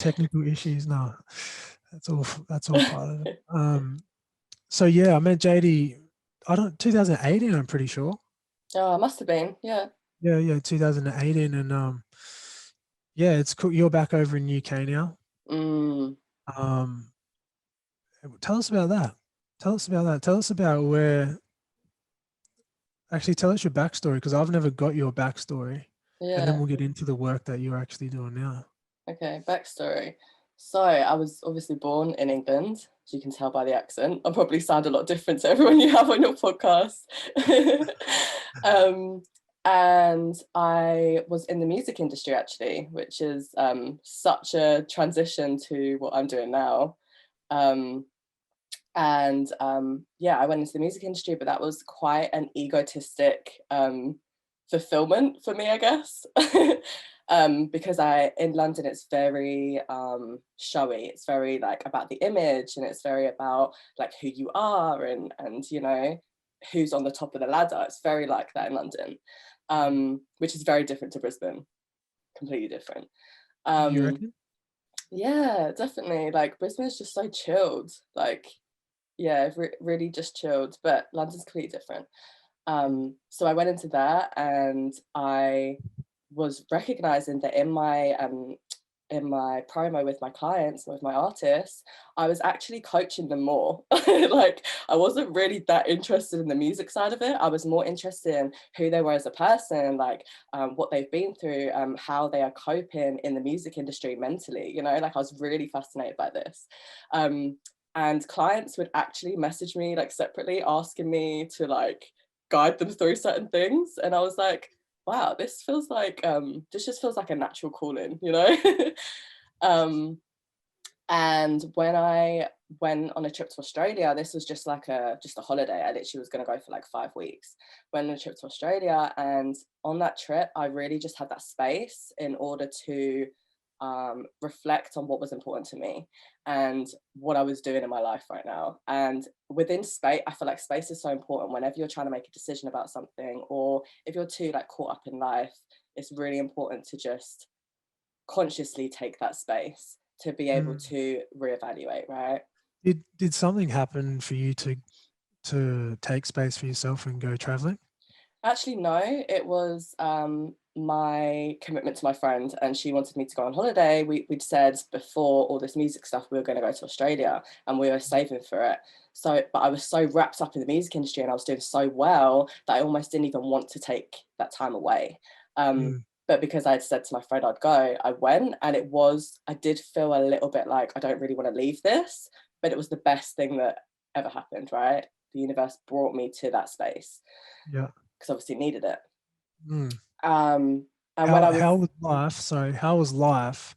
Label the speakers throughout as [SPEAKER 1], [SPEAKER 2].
[SPEAKER 1] technical issues. No, that's all part of it. So yeah, I met Jadie. I don't 2018. I'm pretty sure.
[SPEAKER 2] Oh, it must have been. Yeah.
[SPEAKER 1] Yeah, 2018, and yeah, it's cool. You're back over in UK now.
[SPEAKER 2] Mm.
[SPEAKER 1] Um, tell us about that. Tell us about that. Tell us about where. Actually, tell us your backstory because I've never got your backstory, and then
[SPEAKER 2] Yeah.
[SPEAKER 1] we'll get into the work that you're actually doing now.
[SPEAKER 2] Okay. Backstory. So I was obviously born in England, as you can tell by the accent. I probably sound a lot different to everyone you have on your podcast. um, and I was in the music industry actually, which is such a transition to what I'm doing now. Um, and yeah, I went into the music industry, but that was quite an egotistic fulfillment for me, I guess. Because in London it's very showy. It's very like about the image, and it's very about like who you are, and you know who's on the top of the ladder. It's very like that in London, which is very different to Brisbane. Completely different.
[SPEAKER 1] You
[SPEAKER 2] um
[SPEAKER 1] reckon?
[SPEAKER 2] yeah, definitely. Like Brisbane is just so chilled. Like yeah, really just chilled, but London's completely different. So I went into that, and I was recognizing that in my promo with my clients, with my artists, I was actually coaching them more. Like I wasn't really that interested in the music side of it. I was more interested in who they were as a person, like what they've been through, how they are coping in the music industry mentally. You know, like I was really fascinated by this. And clients would actually message me like separately asking me to like guide them through certain things, and I was like, wow, this just feels like a natural calling, you know. um and when I went on a trip to Australia, this was just like a holiday. I literally was going to go for like 5 weeks. Went on a trip to Australia, and on that trip I really just had that space in order to reflect on what was important to me and what I was doing in my life right now. And within space, I feel like space is so important whenever you're trying to make a decision about something, or if you're too like caught up in life. It's really important to just consciously take that space to be able
[SPEAKER 1] Mm.
[SPEAKER 2] to reevaluate, right?
[SPEAKER 1] Did something happen for you to take space for yourself and go traveling?
[SPEAKER 2] Actually, no, it was my commitment to my friend, and she wanted me to go on holiday. We'd said before all this music stuff, we were going to go to Australia, and we were saving for it. So, but I was so wrapped up in the music industry, and I was doing so well that I almost didn't even want to take that time away.
[SPEAKER 1] Mm.
[SPEAKER 2] But because I had said to my friend I'd go, I went, and I did feel a little bit like I don't really want to leave this, but it was the best thing that ever happened, right? The universe brought me to that space
[SPEAKER 1] Yeah.
[SPEAKER 2] because obviously needed it.
[SPEAKER 1] Mm.
[SPEAKER 2] Um, and when I
[SPEAKER 1] How
[SPEAKER 2] was,
[SPEAKER 1] was life? So how was life?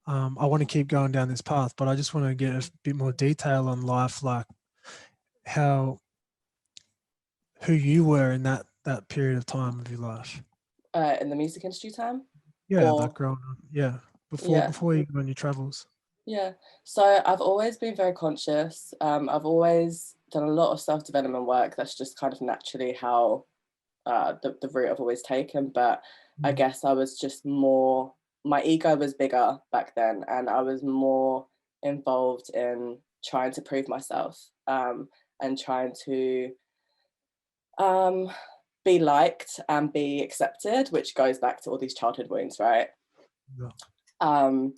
[SPEAKER 1] I want to keep going down this path, but I just want to get a bit more detail on life, like how who you were in that period of time of your life.
[SPEAKER 2] in the music industry time,
[SPEAKER 1] Yeah, like
[SPEAKER 2] or
[SPEAKER 1] growing up. Yeah,
[SPEAKER 2] yeah,
[SPEAKER 1] before you go on your travels.
[SPEAKER 2] yeah. So I've always been very conscious. I've always done a lot of self development work. That's just kind of naturally how the route I've always taken. But I
[SPEAKER 1] Mm.
[SPEAKER 2] guess I was just more, my ego was bigger back then, and I was more involved in trying to prove myself, and trying to um, be liked and be accepted, which goes back to all these childhood wounds, right?
[SPEAKER 1] Yeah.
[SPEAKER 2] Um,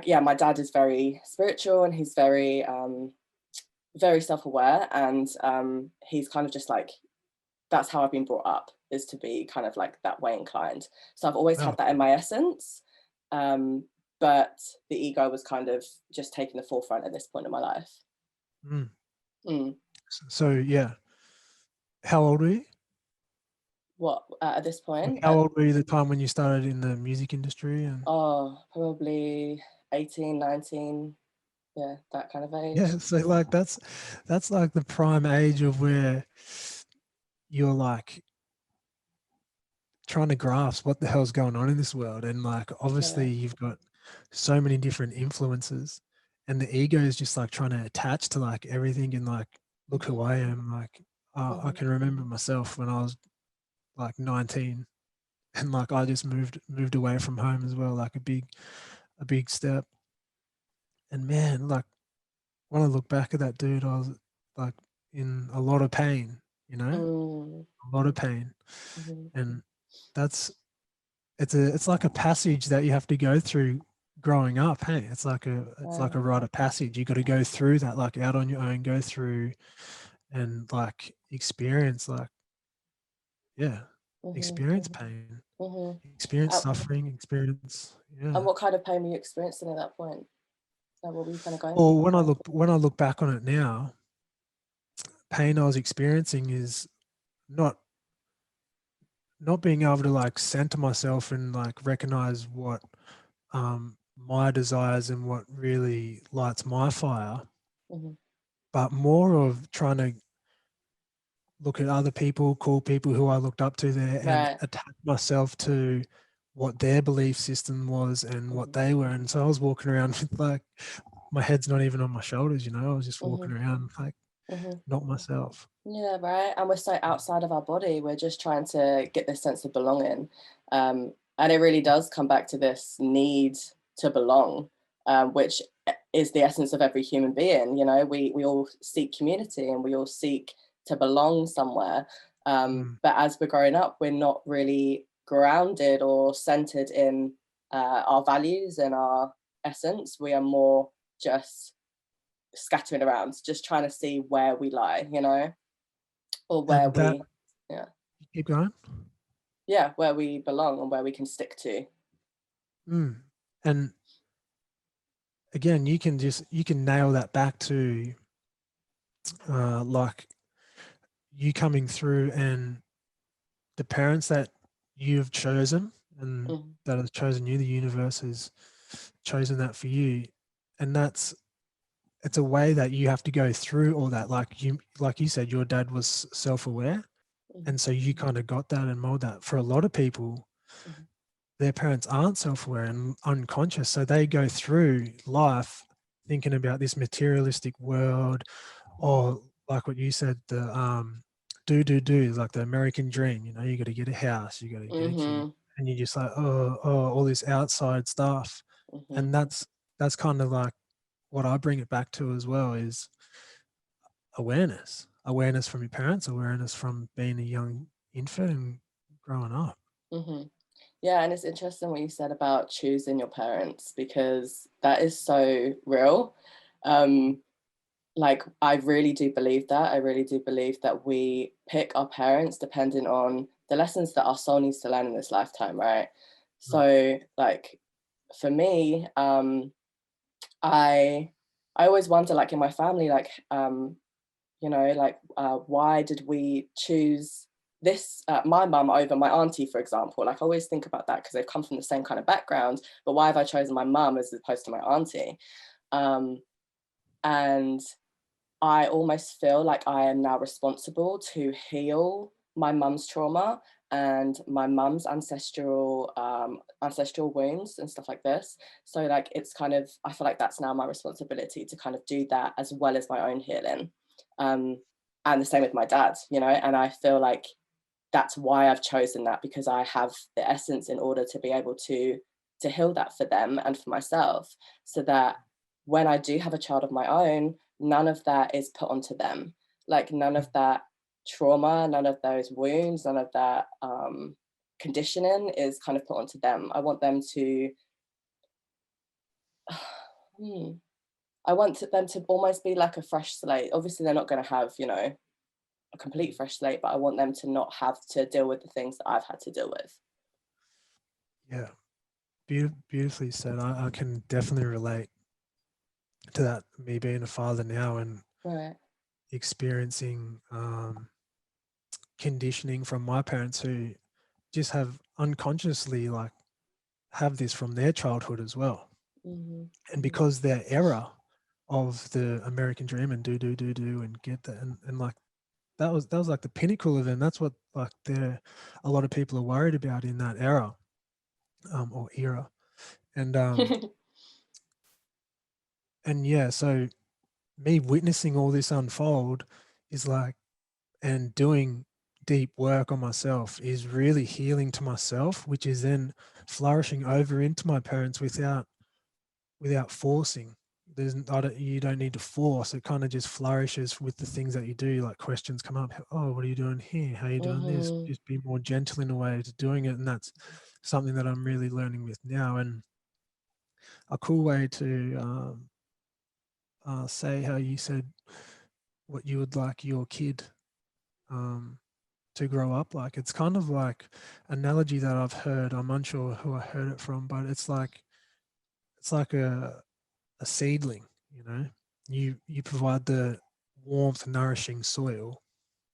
[SPEAKER 2] yeah, my dad is very spiritual, and he's very self-aware, and he's kind of just like, that's how I've been brought up, is to be kind of like that way inclined. So I've always
[SPEAKER 1] Oh,
[SPEAKER 2] had that in my essence. Um, but the ego was kind of just taking the forefront at this point in my life.
[SPEAKER 1] mm.
[SPEAKER 2] Mm.
[SPEAKER 1] So yeah, how old were you?
[SPEAKER 2] What at this
[SPEAKER 1] Like,
[SPEAKER 2] point?
[SPEAKER 1] how old were you the time when you started in the music industry? And
[SPEAKER 2] Oh, probably 18, 19. Yeah, that kind of
[SPEAKER 1] yeah,
[SPEAKER 2] age.
[SPEAKER 1] so like that's like the prime age of where you're like trying to grasp what the hell's going on in this world. And like
[SPEAKER 2] Yeah.
[SPEAKER 1] obviously you've got so many different influences and the ego is just like trying to attach to like everything and like look
[SPEAKER 2] Mm-hmm.
[SPEAKER 1] who I am. Like I
[SPEAKER 2] Mm-hmm.
[SPEAKER 1] can remember myself when I was like 19 and like I just moved away from home as well, like a big a big step. And man, like when I look back at that dude, I was like in a lot of pain, you know,
[SPEAKER 2] Mm,
[SPEAKER 1] a lot of pain.
[SPEAKER 2] mhm.
[SPEAKER 1] And that's it's like a passage that you have to go through growing up. Hey, it's like
[SPEAKER 2] Right.
[SPEAKER 1] a rite of passage. You got to go through that, like out on your own, go through and like experience, like, yeah,
[SPEAKER 2] Mhm,
[SPEAKER 1] experience
[SPEAKER 2] mhm,
[SPEAKER 1] pain,
[SPEAKER 2] mhm.
[SPEAKER 1] experience
[SPEAKER 2] Uh,
[SPEAKER 1] suffering, experience,
[SPEAKER 2] and
[SPEAKER 1] yeah.
[SPEAKER 2] what kind of pain were you experiencing at that point? Like, what were you kind of going
[SPEAKER 1] Well,
[SPEAKER 2] through?
[SPEAKER 1] when I look back on it now, pain I was experiencing is not not being able to like center myself and like recognize what my desires and what really lights my fire,
[SPEAKER 2] Mhm.
[SPEAKER 1] but more of trying to look at other people, cool people who I looked up to there, and
[SPEAKER 2] Right.
[SPEAKER 1] attach myself to what their belief system was and what
[SPEAKER 2] Mhm,
[SPEAKER 1] they were. And so I was walking around with like my head's not even on my shoulders, you know. I was just walking
[SPEAKER 2] mhm,
[SPEAKER 1] around like
[SPEAKER 2] mhm.
[SPEAKER 1] not myself.
[SPEAKER 2] Yeah, right. And we're so outside of our body. We're just trying to get this sense of belonging. And it really does come back to this need to belong, which is the essence of every human being. You know, we all seek community and we all seek to belong somewhere.
[SPEAKER 1] Mm.
[SPEAKER 2] But as we're growing up, we're not really grounded or centered in our values and our essence. We are more just scattering around, just trying to see where we lie, you know? Or where
[SPEAKER 1] And that,
[SPEAKER 2] we, yeah,
[SPEAKER 1] keep going.
[SPEAKER 2] yeah, where we belong and where we can stick to.
[SPEAKER 1] Mm. And again, you can nail that back to like you coming through and the parents that you've chosen and
[SPEAKER 2] Mhm,
[SPEAKER 1] that has chosen you, the universe has chosen that for you. And it's a way that you have to go through all that. Like you said, your dad was self-aware.
[SPEAKER 2] mhm,
[SPEAKER 1] And so you kind of got that and mold that. For a lot of people,
[SPEAKER 2] mhm,
[SPEAKER 1] their parents aren't self-aware and unconscious. So they go through life thinking about this materialistic world, or like what you said, the do like the American dream. You know, you got to get a house, you got to get a kid,
[SPEAKER 2] mhm,
[SPEAKER 1] and you're just like, oh, all this outside stuff,
[SPEAKER 2] mhm,
[SPEAKER 1] and that's kind of like what I bring it back to as well is awareness from your parents, awareness from being a young infant and growing up.
[SPEAKER 2] mhm. Yeah, and it's interesting what you said about choosing your parents because that is so real. Um, like, I really do believe that. I really do believe that we pick our parents depending on the lessons that our soul needs to learn in this lifetime, right?
[SPEAKER 1] Mm.
[SPEAKER 2] So, like, for me, I I always wonder, like in my family, like you know, like why did we choose this my mum over my auntie, for example? Like I always think about that because they've come from the same kind of background, but why have I chosen my mum as opposed to my auntie? Um, and I almost feel like I am now responsible to heal my mum's trauma and my mum's ancestral wounds and stuff like this. So like it's kind of I feel like that's now my responsibility to kind of do that as well as my own healing. Um, and the same with my dad, you know, and I feel like that's why I've chosen that because I have the essence in order to be able to heal that for them and for myself so that when I do have a child of my own, none of that is put onto them. Like none of that trauma, none of those wounds, none of that conditioning is kind of put onto them. I want them to hmm, them to almost be like a fresh slate. Obviously they're not going to have, you know, a complete fresh slate, but I want them to not have to deal with the things that I've had to deal with.
[SPEAKER 1] Yeah, beautifully said. I can definitely relate to that. Me being a father now and
[SPEAKER 2] Right.
[SPEAKER 1] experiencing conditioning from my parents who just have unconsciously like have this from their childhood as well.
[SPEAKER 2] Mhm,
[SPEAKER 1] And
[SPEAKER 2] mhm,
[SPEAKER 1] because their era of the American dream and do and get that and like that was like the pinnacle of them. That's what like they're a lot of people are worried about in that era or era. And and yeah, so me witnessing all this unfold is like and doing deep work on myself is really healing to myself, which is then flourishing over into my parents without without forcing. You don't need to force. It kind of just flourishes with the things that you do. Like questions come up. Oh, what are you doing here? How are you doing this?
[SPEAKER 2] Mhm.
[SPEAKER 1] Just be more gentle in a way to doing it, and that's something that I'm really learning with now. And a cool way to say how you said what you would like your kid um, to grow up like. It's kind of like analogy that I've heard. I'm unsure who I heard it from, but it's like a seedling. You know, you provide the warmth, nourishing soil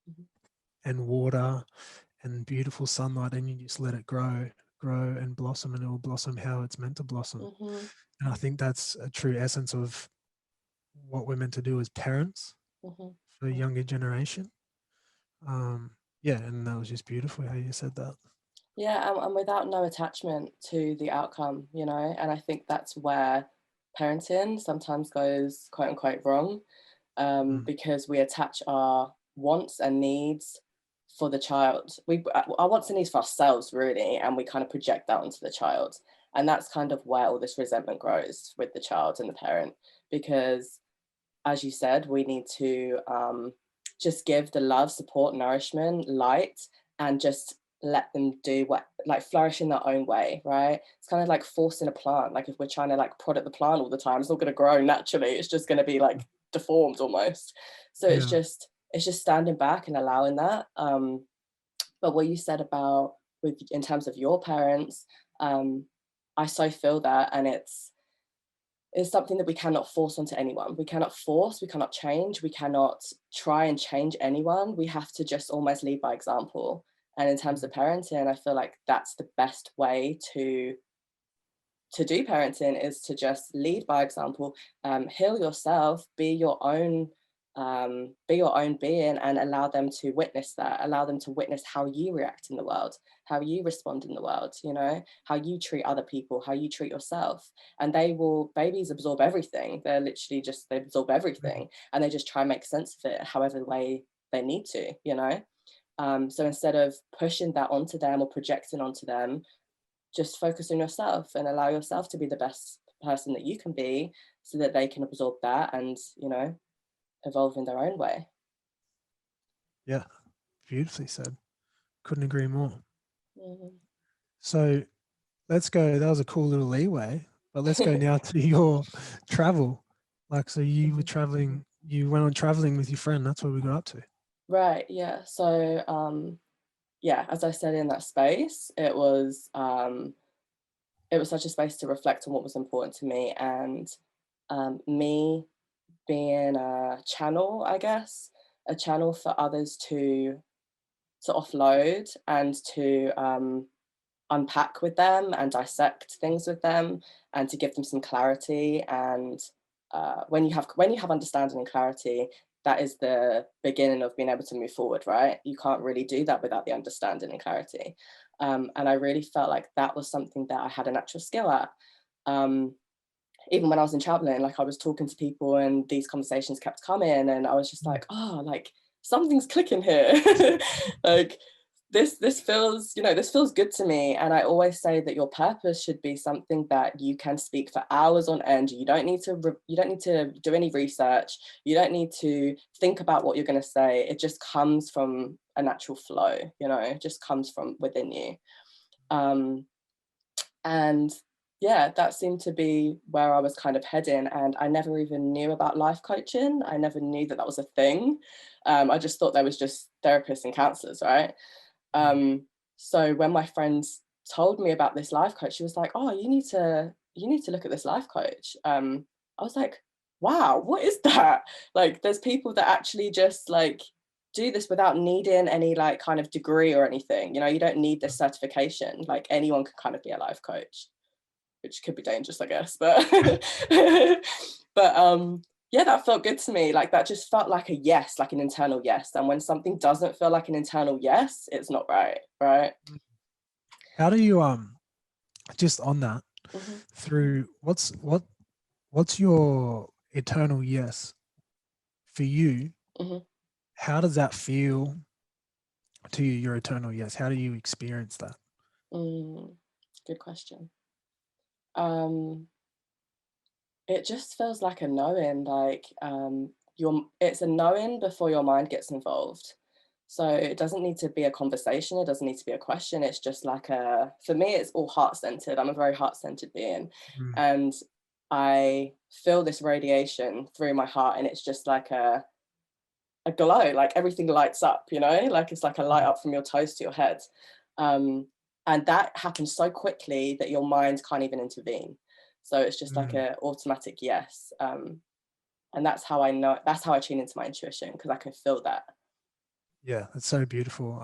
[SPEAKER 2] Mhm.
[SPEAKER 1] and water and beautiful sunlight, and you just let it grow and blossom, and it will blossom how it's meant to blossom.
[SPEAKER 2] Mhm.
[SPEAKER 1] And I think that's a true essence of what we're meant to do as parents
[SPEAKER 2] Mhm.
[SPEAKER 1] for the
[SPEAKER 2] Mhm.
[SPEAKER 1] younger generation. Um, yeah, and that was just beautiful how you said that.
[SPEAKER 2] Yeah, and without no attachment to the outcome, you know, and I think that's where parenting sometimes goes quote unquote wrong,
[SPEAKER 1] Mm,
[SPEAKER 2] because we attach our wants and needs for the child. Our wants and needs for ourselves really, and we kind of project that onto the child, and that's kind of where all this resentment grows with the child and the parent, because as you said, we need to just give the love, support, nourishment, light, and just let them do what, like flourish in their own way, right? It's kind of like forcing a plant. Like if we're trying to like prod at the plant all the time, it's not going to grow naturally. It's just going to be like deformed almost. So
[SPEAKER 1] yeah,
[SPEAKER 2] it's just standing back and allowing that. But what you said about with in terms of your parents, um, I so feel that, and it's something that we cannot force onto anyone. We cannot force, we cannot change, we cannot try and change anyone. We have to just almost lead by example. And in terms
[SPEAKER 1] mm,
[SPEAKER 2] of parenting, I feel like that's the best way to do parenting, is to just lead by example, heal yourself, be your own being, and allow them to witness that, allow them to witness how you react in the world, how you respond in the world, you know, how you treat other people, how you treat yourself. And babies absorb everything. They're literally just, they absorb
[SPEAKER 1] mm,
[SPEAKER 2] everything, and they just try and make sense of it however way they need to, you know. So instead of pushing that onto them or projecting onto them, just focus on yourself and allow yourself to be the best person that you can be, so that they can absorb that and, you know, evolve in their own way.
[SPEAKER 1] yeah, beautifully said. Couldn't agree more.
[SPEAKER 2] Mhm.
[SPEAKER 1] So let's go. That was a cool little leeway, but let's go now to your travel. Like, so you were
[SPEAKER 2] Mhm.
[SPEAKER 1] traveling, you went on traveling with your friend. That's what we got up to.
[SPEAKER 2] Right, yeah. So yeah, as I said, in that space, it was such a space to reflect on what was important to me, and me being a channel, I guess, a channel for others to offload and to unpack with them and dissect things with them, and to give them some clarity. And when you have understanding and clarity, that is the beginning of being able to move forward, right? You can't really do that without the understanding and clarity. And I really felt like that was something that I had a natural skill at. um, Even when I was in traveling, like I was talking to people and these conversations kept coming, and I was just
[SPEAKER 1] Mm,
[SPEAKER 2] like, oh, like something's clicking here. Like this feels, you know, this feels good to me. And I always say that your purpose should be something that you can speak for hours on end. You don't need to you don't need to do any research. You don't need to think about what you're going to say. It just comes from a natural flow, you know, it just comes from within you. Um, and yeah, that seemed to be where I was kind of heading. And I never even knew about life coaching. I never knew that that was a thing. I just thought there was just therapists and counselors, right?
[SPEAKER 1] mm,
[SPEAKER 2] Um, so when my friends told me about this life coach, she was like, "Oh, you need to look at this life coach." I was like, "Wow, what is that?" Like, there's people that actually just like do this without needing any like kind of degree or anything. You know, you don't need this certification. Like anyone can kind of be a life coach, which could be dangerous, I guess. But but yeah, that felt good to me. Like that just felt like a yes, like an internal yes. And when something doesn't feel like an internal yes, it's not right, right?
[SPEAKER 1] mm. How do you just on that
[SPEAKER 2] Hmm.
[SPEAKER 1] through what's your eternal yes for you?
[SPEAKER 2] Hmm.
[SPEAKER 1] How does that feel to you, your eternal yes? How do you experience that?
[SPEAKER 2] Mm, good question. Um, It just feels like a knowing, like, it's a knowing before your mind gets involved. So it doesn't need to be a conversation, it doesn't need to be a question, it's just like for me, it's all heart-centered. I'm a very heart-centered being,
[SPEAKER 1] Mm,
[SPEAKER 2] and I feel this radiation through my heart, and it's just like a glow, like everything lights up, like it's like a light
[SPEAKER 1] mm,
[SPEAKER 2] up from your toes to your head. Um, and that happens so quickly that your mind can't even intervene. So it's just like
[SPEAKER 1] mm.
[SPEAKER 2] a automatic yes. And that's how I know, that's how I tune into my intuition, because I can feel that.
[SPEAKER 1] Yeah, it's so beautiful.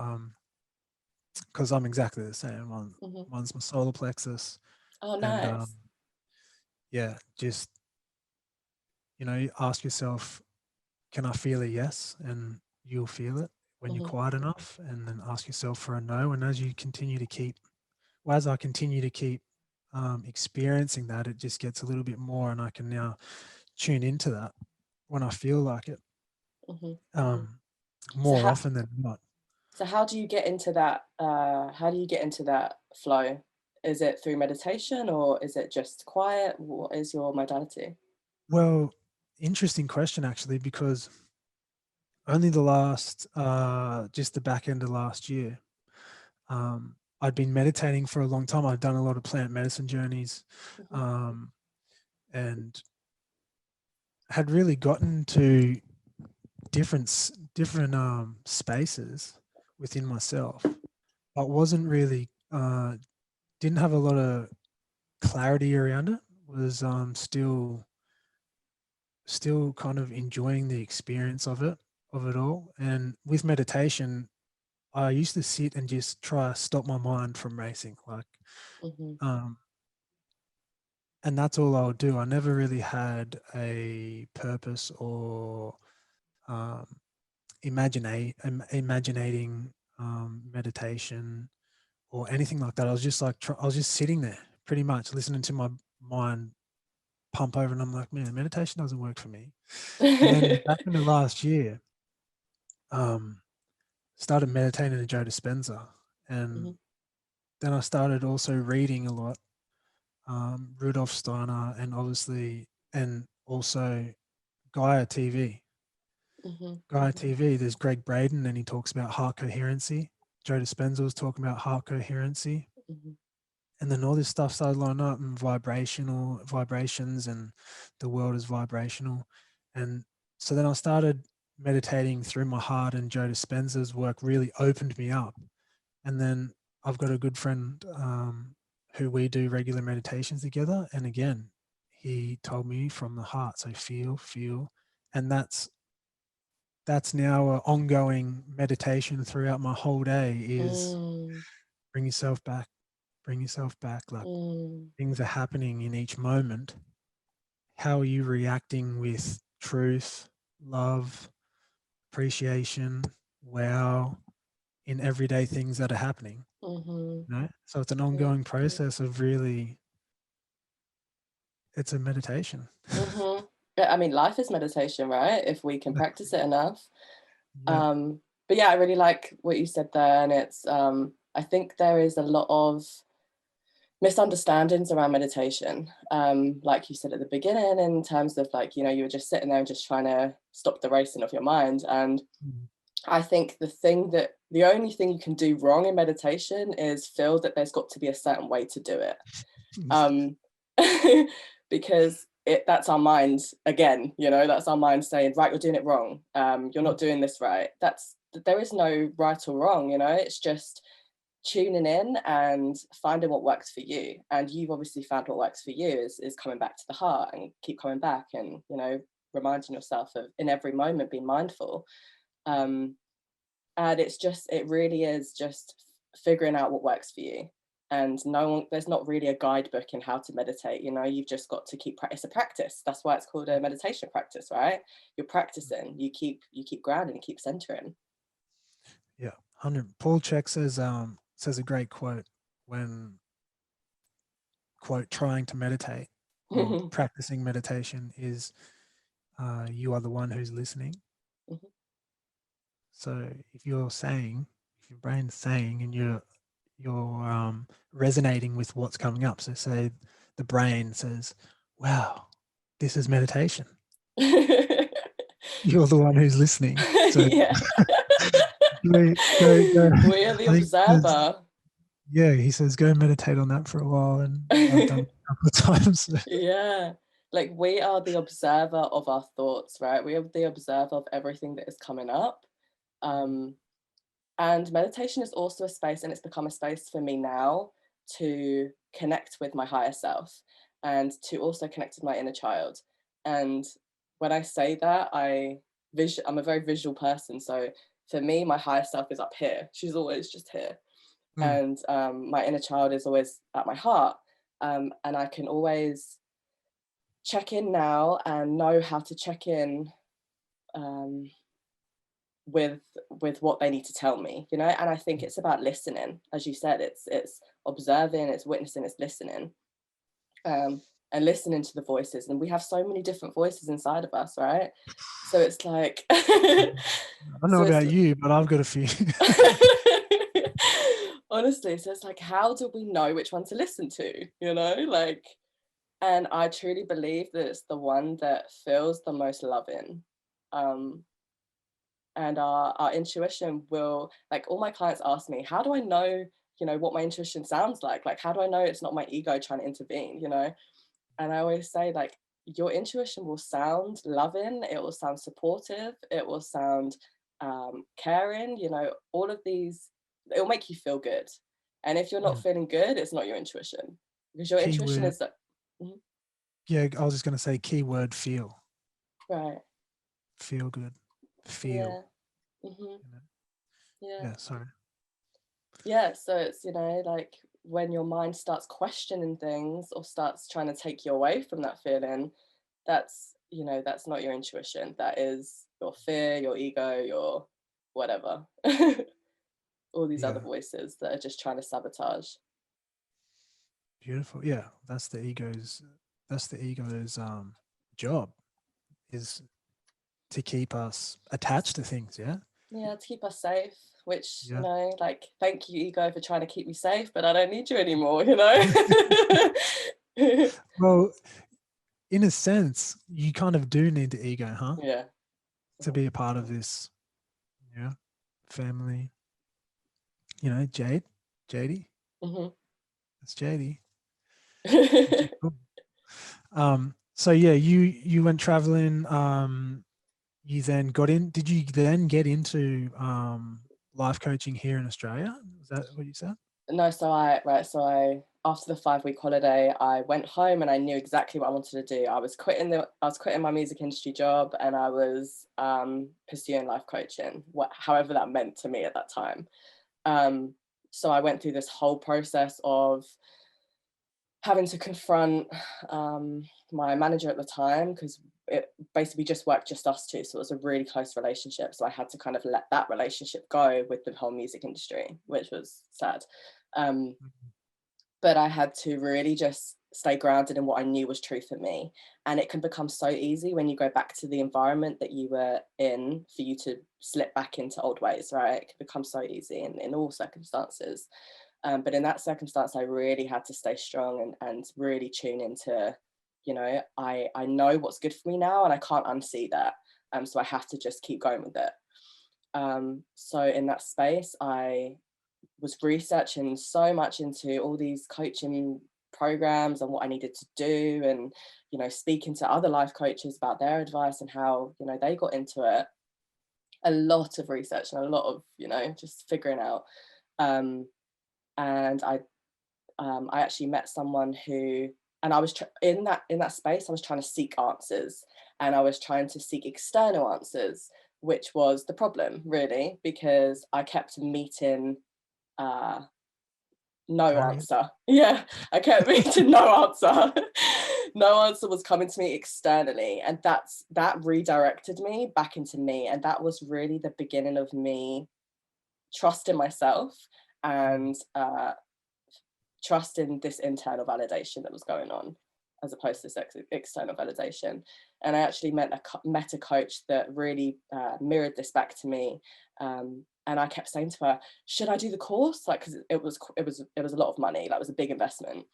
[SPEAKER 1] Because I'm exactly the same.
[SPEAKER 2] Hmm.
[SPEAKER 1] One's my solar plexus,
[SPEAKER 2] Oh,
[SPEAKER 1] and
[SPEAKER 2] nice.
[SPEAKER 1] yeah, just you ask yourself, can I feel a yes? And you'll feel it when you're
[SPEAKER 2] Hmm.
[SPEAKER 1] quiet enough, and then ask yourself for a no. And as you continue to keep, well, as I continue to keep experiencing that, it just gets a little bit more, and I can now tune into that when I feel like it,
[SPEAKER 2] Hmm.
[SPEAKER 1] um,
[SPEAKER 2] So
[SPEAKER 1] more
[SPEAKER 2] how
[SPEAKER 1] often than not.
[SPEAKER 2] so how do you get into that? How do you get into that flow? Is it through meditation, or is it just quiet? What is your modality?
[SPEAKER 1] Well, interesting question actually, because only just the back end of last year, I'd been meditating for a long time. I've done a lot of plant medicine journeys,
[SPEAKER 2] Hmm.
[SPEAKER 1] um, and had really gotten to different spaces within myself, but wasn't really didn't have a lot of clarity around it. Was still kind of enjoying the experience of it all. And with meditation, I used to sit and just try to stop my mind from racing, like,
[SPEAKER 2] Hmm.
[SPEAKER 1] um, and that's all I would do. I never really had a purpose or um, imaginating meditation or anything like that. I was just like, I was just sitting there, pretty much listening to my mind pump over, and I'm like, man, meditation doesn't work for me. And then in the back end of last year, um, started meditating to Joe Dispenza, and
[SPEAKER 2] Hmm.
[SPEAKER 1] then I started also reading a lot, Rudolf Steiner, and obviously, and also Gaia TV.
[SPEAKER 2] Hmm.
[SPEAKER 1] Gaia TV, there's Greg Braden, and he talks about heart coherency. Joe Dispenza was talking about heart coherency.
[SPEAKER 2] Hmm.
[SPEAKER 1] And then all this stuff started lining up, and vibrations, and the world is vibrational. And so then I started meditating through my heart, and Joe Dispenza's work really opened me up. And then I've got a good friend who we do regular meditations together. And again, he told me from the heart. So feel. And that's now an ongoing meditation throughout my whole day is
[SPEAKER 2] Mm,
[SPEAKER 1] bring yourself back, bring yourself back. Like
[SPEAKER 2] mm,
[SPEAKER 1] things are happening in each moment. How are you reacting with truth, love, appreciation, wow, in everyday things that are happening?
[SPEAKER 2] mhm,
[SPEAKER 1] So it's an
[SPEAKER 2] mm,
[SPEAKER 1] ongoing process of really, it's a meditation.
[SPEAKER 2] mhm. Yeah, I mean, life is meditation, right? If we can practice it enough.
[SPEAKER 1] Yeah.
[SPEAKER 2] But yeah, I really like what you said there, and I think there is a lot of misunderstandings around meditation. Like you said at the beginning, in terms of like, you were just sitting there and just trying to stop the racing of your mind. And
[SPEAKER 1] Mm.
[SPEAKER 2] I think the only thing you can do wrong in meditation is feel that there's got to be a certain way to do it. Um, because that's our mind again, that's our mind saying, right, you're doing it wrong. You're not doing this right. There is no right or wrong, it's just tuning in and finding what works for you. And you've obviously found what works for you is coming back to the heart and keep coming back and, reminding yourself of in every moment being mindful. Um, and it really is just figuring out what works for you. And there's not really a guidebook in how to meditate. You've just got to it's a practice. That's why it's called a meditation practice, right? You're practicing, you keep grounding, you keep centering.
[SPEAKER 1] Yeah. 100. Paul Chek says a great quote when quote trying to meditate or
[SPEAKER 2] Mhm.
[SPEAKER 1] practicing meditation is you are the one who's listening. So if your brain's saying and you're resonating with what's coming up. So say the brain says, wow, this is meditation. You're the one who's listening. So
[SPEAKER 2] Yeah.
[SPEAKER 1] go.
[SPEAKER 2] We are the
[SPEAKER 1] I think
[SPEAKER 2] observer.
[SPEAKER 1] yeah, he says go meditate on that for a while, and I've done it a couple of times.
[SPEAKER 2] Yeah. Like we are the observer of our thoughts, right? We are the observer of everything that is coming up. Um, and meditation is also a space, and it's become a space for me now to connect with my higher self and to also connect with my inner child. And when I say that, I'm a very visual person. So for me, my higher self is up here. She's always just here.
[SPEAKER 1] Mm.
[SPEAKER 2] And my inner child is always at my heart. And I can always check in now and know how to check in um, with what they need to tell me, you know. And I think it's about listening, as you said. It's observing, it's witnessing, it's listening, and listening to the voices. And we have so many different voices inside of us, right? So it's like
[SPEAKER 1] I don't know
[SPEAKER 2] so it's
[SPEAKER 1] about you, but I've got a few.
[SPEAKER 2] honestly, so it's like, how do we know which one to listen to, you know? Like, and I truly believe that it's the one that feels the most loving. um and our intuition will, like, all my clients ask me, how do I know, you know, what my intuition sounds like how do I know it's not my ego trying to intervene, you know? And I always say, like, your intuition will sound loving, it will sound supportive, it will sound caring, you know, all of these, it'll make you feel good. And if you're not
[SPEAKER 1] Mm.
[SPEAKER 2] feeling good, it's not your intuition, because your intuition
[SPEAKER 1] Keyword.
[SPEAKER 2] is that. Mhm.
[SPEAKER 1] Yeah, I was just going to say keyword feel.
[SPEAKER 2] Right.
[SPEAKER 1] Feel good.
[SPEAKER 2] Yeah.
[SPEAKER 1] Feel.
[SPEAKER 2] Hmm.
[SPEAKER 1] You know?
[SPEAKER 2] Yeah.
[SPEAKER 1] Yeah, sorry.
[SPEAKER 2] Yeah, so it's, you know, like when your mind starts questioning things or starts trying to take you away from that feeling, that's, you know, that's not your intuition. That is your fear, your ego, your whatever. All these other
[SPEAKER 1] Yeah,
[SPEAKER 2] voices that are just trying to sabotage.
[SPEAKER 1] beautiful. Yeah, that's the ego's job is to keep us attached to things. Yeah.
[SPEAKER 2] Yeah, to keep us safe, which, you
[SPEAKER 1] Yeah.
[SPEAKER 2] know, like, thank you, ego, for trying to keep me safe, but I don't need you anymore, you know?
[SPEAKER 1] Well, in a sense, you kind of do need the ego, huh?
[SPEAKER 2] Yeah.
[SPEAKER 1] To be a part of this, yeah, family. You know, Jadie,
[SPEAKER 2] Hmm.
[SPEAKER 1] that's Jadie. Which is cool. So yeah, you went traveling. You then got in. Did you then get into life coaching here in Australia? Is that what you said?
[SPEAKER 2] No, so I after the 5 week holiday, I went home and I knew exactly what I wanted to do. I was quitting my music industry job, and I was pursuing life coaching, however that meant to me at that time. Um, so I went through this whole process of having to confront my manager at the time, because it basically just worked just us two, so it was a really close relationship. So I had to kind of let that relationship go with the whole music industry, which was sad. um, but I had to really just stay grounded in what I knew was true for me. And it can become so easy when you go back to the environment that you were in for you to slip back into old ways, right? It can become so easy in all circumstances. But in that circumstance, I really had to stay strong and really tune into, you know, I know what's good for me now, and I can't unsee that. So I have to just keep going with it. So in that space, I was researching so much into all these coaching programs and what I needed to do, and, you know, speaking to other life coaches about their advice and how, you know, they got into it. A lot of research and a lot of, you know, just figuring out. Um, and I actually met someone who, and I was in that space. I was trying to seek answers, and I was trying to seek external answers, which was the problem, really, because I kept meeting uh, no
[SPEAKER 1] Barriers.
[SPEAKER 2] answer. Yeah, I kept meeting no answer. No answer was coming to me externally, and that redirected me back into me, and that was really the beginning of me trusting myself
[SPEAKER 1] Mm.
[SPEAKER 2] and trusting this internal validation that was going on, as opposed to this external validation. And I actually met a coach that really mirrored this back to me. And I kept saying to her, "Should I do the course?" Like, because it was a lot of money. Like, it was a big investment.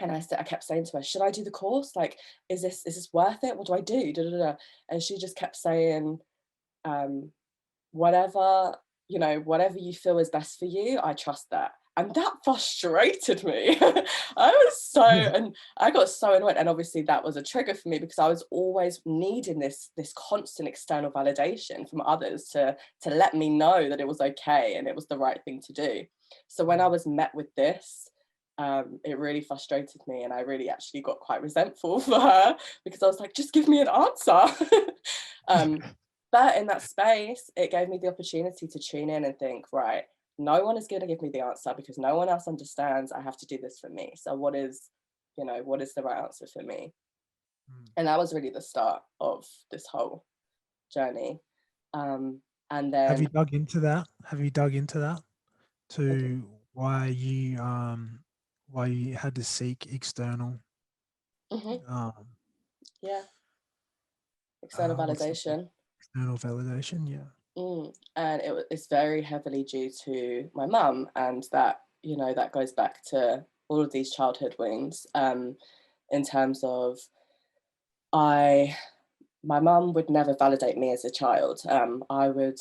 [SPEAKER 2] And I kept saying to her, should I do the course? Like, is this worth it? What do I do? Da, da, da. And she just kept saying, um, whatever, whatever you feel is best for you, I trust that. And that frustrated me. I was so,
[SPEAKER 1] Yeah.
[SPEAKER 2] and I got so annoyed. And obviously that was a trigger for me because I was always needing this constant external validation from others to let me know that it was okay and it was the right thing to do. So when I was met with this, it really frustrated me, and I really actually got quite resentful for her because I was like, just give me an answer. um, but in that space, it gave me the opportunity to tune in and think, right, no one is going to give me the answer because no one else understands. I have to do this for me. So what is the right answer for me?
[SPEAKER 1] Mm.
[SPEAKER 2] And that was really the start of this whole journey. Um, and
[SPEAKER 1] Have you
[SPEAKER 2] then
[SPEAKER 1] dug into that? Have you dug into that
[SPEAKER 2] okay,
[SPEAKER 1] to why you had to seek external
[SPEAKER 2] mhm,
[SPEAKER 1] um
[SPEAKER 2] yeah, external
[SPEAKER 1] what's the word?
[SPEAKER 2] validation.
[SPEAKER 1] External validation? Yeah.
[SPEAKER 2] And it's very heavily due to my mum, and that that goes back to all of these childhood wounds. In terms of I my mum would never validate me as a child. I would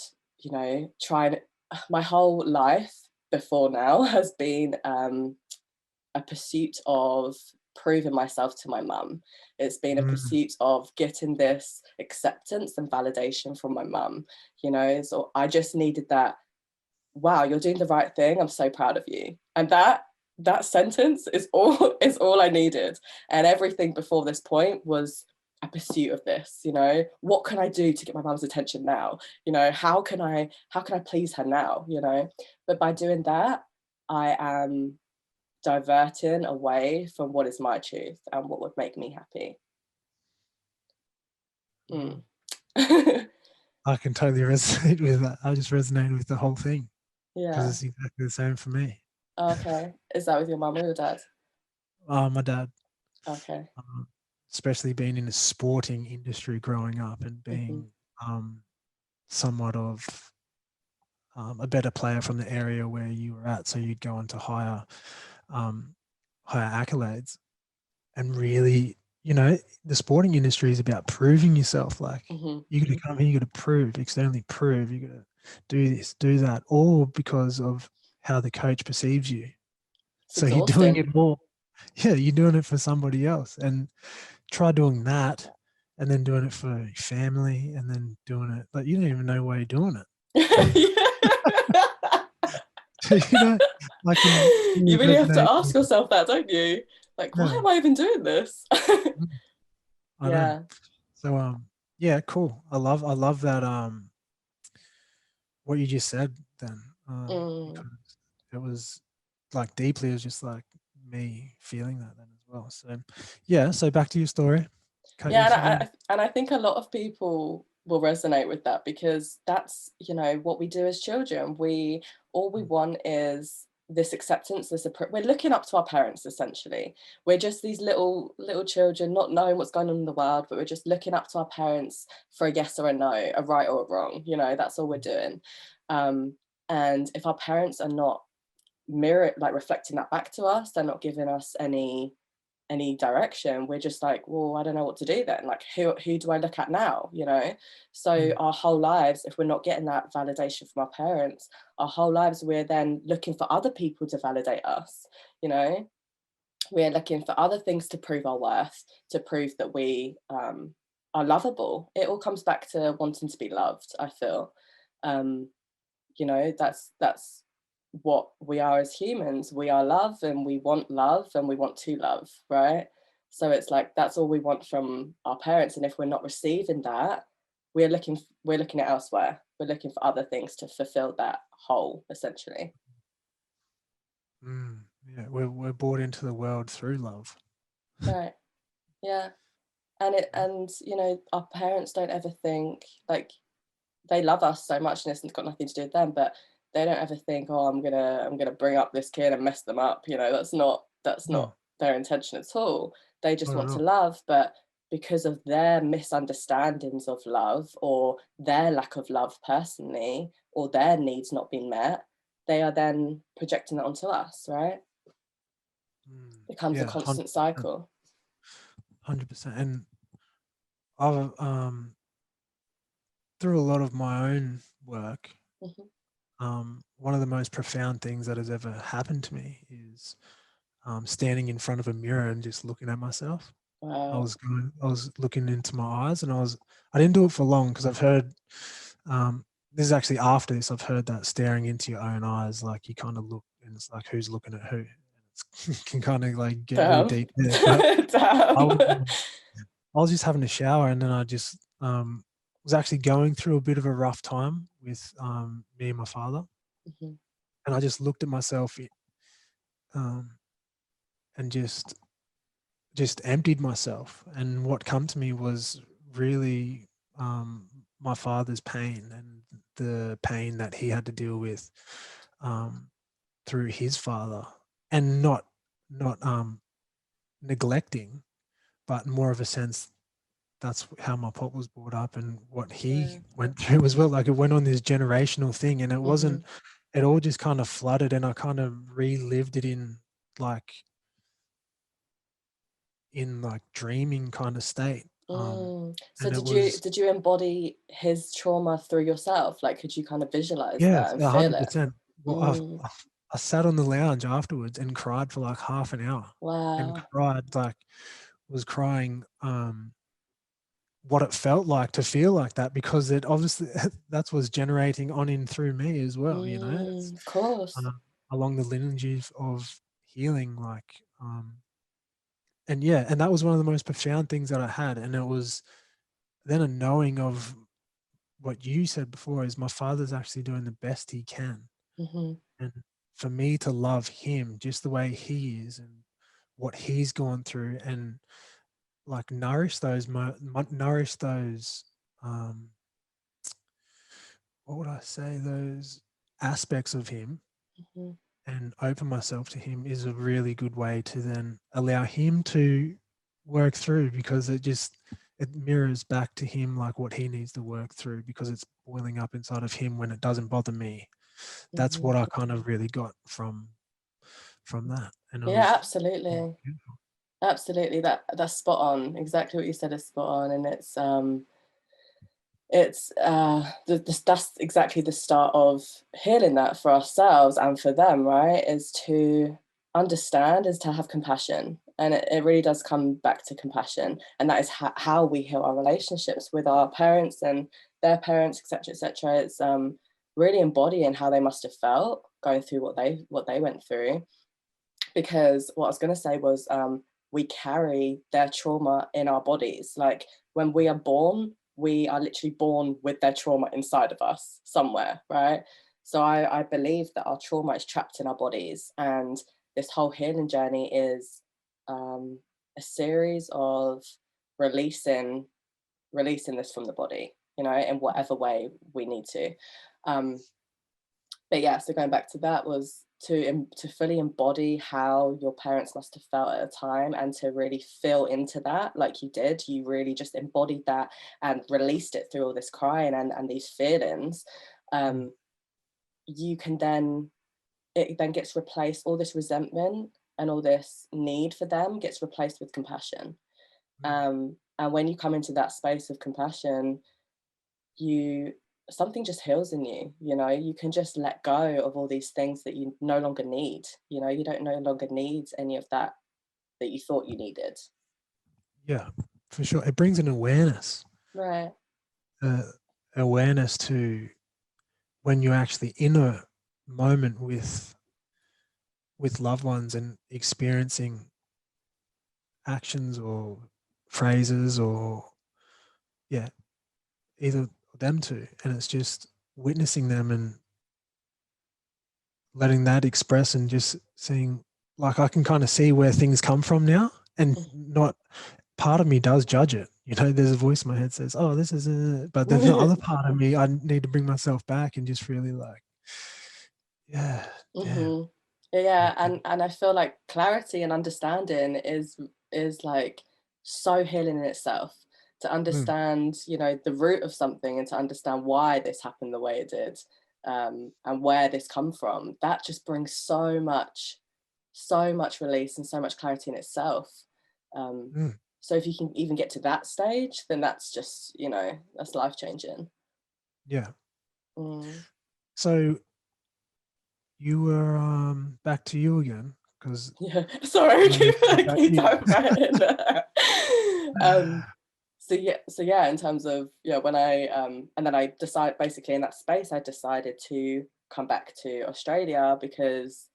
[SPEAKER 2] try and my whole life before now has been a pursuit of proving myself to my mum. It's been a
[SPEAKER 1] Mm.
[SPEAKER 2] pursuit of getting this acceptance and validation from my mum. So I just needed that. Wow, you're doing the right thing. I'm so proud of you. And that sentence is all is all I needed. And everything before this point was a pursuit of this. What can I do to get my mum's attention now? How can I please her now? But by doing that, I am diverting away from what is my truth and what would make me happy.
[SPEAKER 1] Mm.
[SPEAKER 2] Mm.
[SPEAKER 1] I can totally resonate with that. I just resonated with the whole thing because
[SPEAKER 2] Yeah.
[SPEAKER 1] it's exactly the same for me.
[SPEAKER 2] Okay. Is that with your mum or your dad?
[SPEAKER 1] My dad,
[SPEAKER 2] Okay.
[SPEAKER 1] um, especially being in the sporting industry growing up and
[SPEAKER 2] Hmm.
[SPEAKER 1] being um, somewhat of a better player from the area where you were at, so you'd go on to um, higher accolades, and really, the sporting industry is about proving yourself. Like
[SPEAKER 2] Hmm.
[SPEAKER 1] you got to come here, you got to prove, externally prove, you got to do this, do that, all because of how the coach perceives you.
[SPEAKER 2] It's
[SPEAKER 1] So you're doing
[SPEAKER 2] exhausting.
[SPEAKER 1] it all. Yeah, you're doing it for somebody else. And try doing that and then doing it for your family and then doing it, but you don't even know why you're doing it. So, I can
[SPEAKER 2] You
[SPEAKER 1] really
[SPEAKER 2] really have to
[SPEAKER 1] resonate
[SPEAKER 2] ask
[SPEAKER 1] with,
[SPEAKER 2] yourself that, don't you? Like, why
[SPEAKER 1] yeah,
[SPEAKER 2] am I even doing this?
[SPEAKER 1] I know.
[SPEAKER 2] Yeah.
[SPEAKER 1] So yeah, cool. I love that what you just said then.
[SPEAKER 2] Mm.
[SPEAKER 1] Because it was like deeply, it was just like me feeling that then as well. So yeah, so back to your story. Cut you
[SPEAKER 2] Yeah,
[SPEAKER 1] off
[SPEAKER 2] and
[SPEAKER 1] again.
[SPEAKER 2] I think a lot of people will resonate with that because that's, what we do as children. All we want is this acceptance, we're looking up to our parents essentially. We're just these little children not knowing what's going on in the world, but we're just looking up to our parents for a yes or a no, a right or a wrong. That's all we're doing. Um, and if our parents are not like reflecting that back to us, they're not giving us any direction, we're just like, well, I don't know what to do then. Like, who do I look at now? So
[SPEAKER 1] Mm,
[SPEAKER 2] our whole lives, if we're not getting that validation from our parents, our whole lives we're then looking for other people to validate us. you know we're looking for other things to prove our worth, to prove that we are lovable. It all comes back to wanting to be loved, I feel. um that's what we are as humans. We are love, and we want to love, right? So it's like that's all we want from our parents, and if we're not receiving that, we're looking at elsewhere. We're looking for other things to fulfill that hole, essentially.
[SPEAKER 1] yeah, we're brought into the world through love.
[SPEAKER 2] Right. Yeah. And our parents don't ever think, like, they love us so much, and it's got nothing to do with them, but they don't ever think, oh, I'm gonna bring up this kid and mess them up. That's not
[SPEAKER 1] Mm,
[SPEAKER 2] their intention at all. They just
[SPEAKER 1] not at
[SPEAKER 2] want to
[SPEAKER 1] all.
[SPEAKER 2] love, but because of their misunderstandings of love, or their lack of love personally, or their needs not being met, they are then projecting that onto us, right? becomes a
[SPEAKER 1] Yeah,
[SPEAKER 2] constant
[SPEAKER 1] 100%.
[SPEAKER 2] cycle.
[SPEAKER 1] 100%. And I've through a lot of my own work,
[SPEAKER 2] Hmm.
[SPEAKER 1] one of the most profound things that has ever happened to me is standing in front of a mirror and just looking at myself.
[SPEAKER 2] Wow.
[SPEAKER 1] I was looking into my eyes, and I didn't do it for long because I've heard, this is actually after this, I've heard that staring into your own eyes, like you kind of look and it's like who's looking at who. It can kind of like get very
[SPEAKER 2] Damn.
[SPEAKER 1] deep there. But I
[SPEAKER 2] Damn.
[SPEAKER 1] was, I was just having a shower, and then I just was actually going through a bit of a rough time with me and my father,
[SPEAKER 2] Mhm.
[SPEAKER 1] and I just looked at myself um, and just emptied myself. And what come to me was really my father's pain and the pain that he had to deal with um, through his father, and not neglecting, but more of a sense that's how my pop was brought up and what he
[SPEAKER 2] Yeah.
[SPEAKER 1] went through as well. Like it went on this generational thing, and it
[SPEAKER 2] Hmm.
[SPEAKER 1] wasn't. It all just kind of flooded, and I kind of relived it like in like dreaming kind of state.
[SPEAKER 2] So
[SPEAKER 1] And it
[SPEAKER 2] did you
[SPEAKER 1] was,
[SPEAKER 2] did you embody his trauma through yourself? Like, could you kind of visualize
[SPEAKER 1] yeah,
[SPEAKER 2] that and feel it?
[SPEAKER 1] 100%. Well,
[SPEAKER 2] Mm,
[SPEAKER 1] I sat on the lounge afterwards and cried for like half an hour, and
[SPEAKER 2] wow.
[SPEAKER 1] cried like was crying what it felt like to feel like that, because it obviously that's what's generating on in through me as well. You know, it's
[SPEAKER 2] Of course.
[SPEAKER 1] along the lineage of healing, like and yeah, and that was one of the most profound things that I had, and it was then a knowing of what you said before is my father's actually doing the best he can.
[SPEAKER 2] Hmm.
[SPEAKER 1] And for me to love him just the way he is and what he's gone through, and like nourish those um what would I say, those aspects of him,
[SPEAKER 2] Hmm.
[SPEAKER 1] and open myself to him, is a really good way to then allow him to work through, because it mirrors back to him like what he needs to work through, because it's boiling up inside of him when it doesn't bother me. That's
[SPEAKER 2] Hmm.
[SPEAKER 1] what I kind of really got from that. And it
[SPEAKER 2] Yeah,
[SPEAKER 1] was, yeah,
[SPEAKER 2] absolutely.
[SPEAKER 1] beautiful.
[SPEAKER 2] Absolutely. That's spot on. Exactly what you said is spot on. And that's exactly the start of healing that for ourselves and for them, right? Is to understand, is to have compassion. And it really does come back to compassion. And that is how we heal our relationships with our parents and their parents, etc., etc. It's really embodying how they must have felt going through what they went through. Because what I was going to say was, we carry their trauma in our bodies. Like when we are born, we are literally born with their trauma inside of us somewhere, right? So I believe that our trauma is trapped in our bodies, and this whole healing journey is a series of releasing releasing this from the body, in whatever way we need to. Um, but yeah, so going back to that was to fully embody how your parents must have felt at a time, and to really feel into that like you did. You really just embodied that and released it through all this crying and these feelings.
[SPEAKER 1] Mm,
[SPEAKER 2] um you can then It then gets replaced, all this resentment and all this need for them gets replaced with compassion.
[SPEAKER 1] mm.
[SPEAKER 2] And when you come into that space of compassion, you something just heals in you. You can just let go of all these things that you no longer need. You don't no longer need any of that you thought you needed.
[SPEAKER 1] Yeah, for sure. It brings an awareness,
[SPEAKER 2] Right.
[SPEAKER 1] uh, awareness to when you're actually in a moment with loved ones and experiencing actions or phrases, or yeah, either them two, and it's just witnessing them and letting that express, and just seeing, like, I can kind of see where things come from now, and not, part of me does judge it. There's a voice in my head says, oh, this is it. But then the other part of me, I need to bring myself back and just really like, yeah, damn.
[SPEAKER 2] Hmm. Yeah, and I feel like clarity and understanding is like so healing in itself. To
[SPEAKER 1] Mm,
[SPEAKER 2] understand, the root of something, and to understand why this happened the way it did, and where this come from. That just brings so much so much release and so much clarity in itself. Um,
[SPEAKER 1] Mm,
[SPEAKER 2] so if you can even get to that stage, then that's just, that's life changing.
[SPEAKER 1] yeah.
[SPEAKER 2] Mm.
[SPEAKER 1] So you were back to you again because
[SPEAKER 2] Yeah, sorry,
[SPEAKER 1] I about
[SPEAKER 2] keep
[SPEAKER 1] you.
[SPEAKER 2] diving. um, so yeah, in terms of when I and then I decided basically in that space I decided to come back to Australia because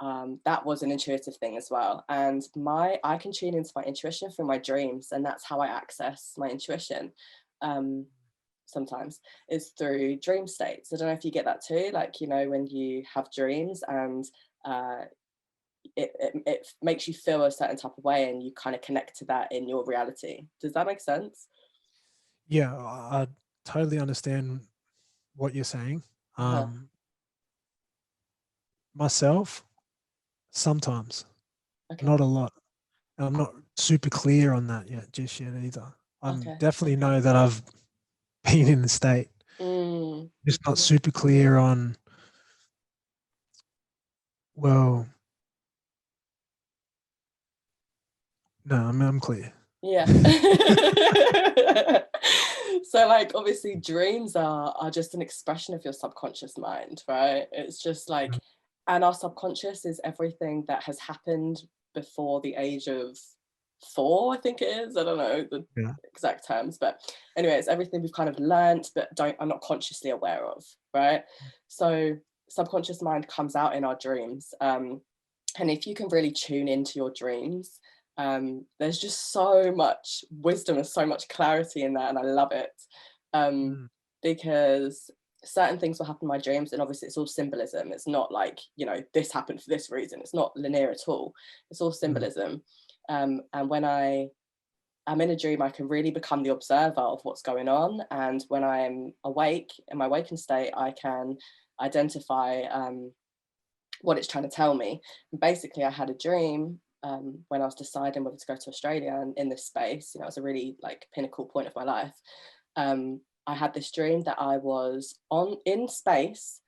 [SPEAKER 2] that was an intuitive thing as well. And I can tune into my intuition through my dreams, and that's how I access my intuition. Um, sometimes is through dream states. I don't know if you get that too, like when you have dreams and uh, it makes you feel a certain type of way, and you kind of connect to that in your reality. Does that make sense?
[SPEAKER 1] Yeah, I totally understand what you're saying.
[SPEAKER 2] Uh-huh.
[SPEAKER 1] Um, Myself, sometimes,
[SPEAKER 2] Okay.
[SPEAKER 1] not a lot. And I'm not super clear on that yet, just yet either. I'm
[SPEAKER 2] Okay.
[SPEAKER 1] definitely know that I've been in the state,
[SPEAKER 2] Mm.
[SPEAKER 1] just not super clear on, well, no, I'm clear.
[SPEAKER 2] Yeah. So like obviously dreams are just an expression of your subconscious mind, right? It's just like, and our subconscious is everything that has happened before the age of 4, I think it is. I don't know the
[SPEAKER 1] Yeah.
[SPEAKER 2] exact terms, but anyway, it's everything we've kind of learnt but are not consciously aware of, right? So subconscious mind comes out in our dreams. And if you can really tune into your dreams, there's just so much wisdom and so much clarity in that, and I love it. um,
[SPEAKER 1] Mm,
[SPEAKER 2] because certain things will happen in my dreams, and obviously it's all symbolism. It's not like this happened for this reason. It's not linear at all. It's all
[SPEAKER 1] mm,
[SPEAKER 2] symbolism. And when I am in a dream, I can really become the observer of what's going on, and when I am awake in my waking state, I can identify what it's trying to tell me. And basically, I had a dream when I was deciding whether to go to Australia, and in this space, it was a really like pinnacle point of my life. I had this dream that I was on in space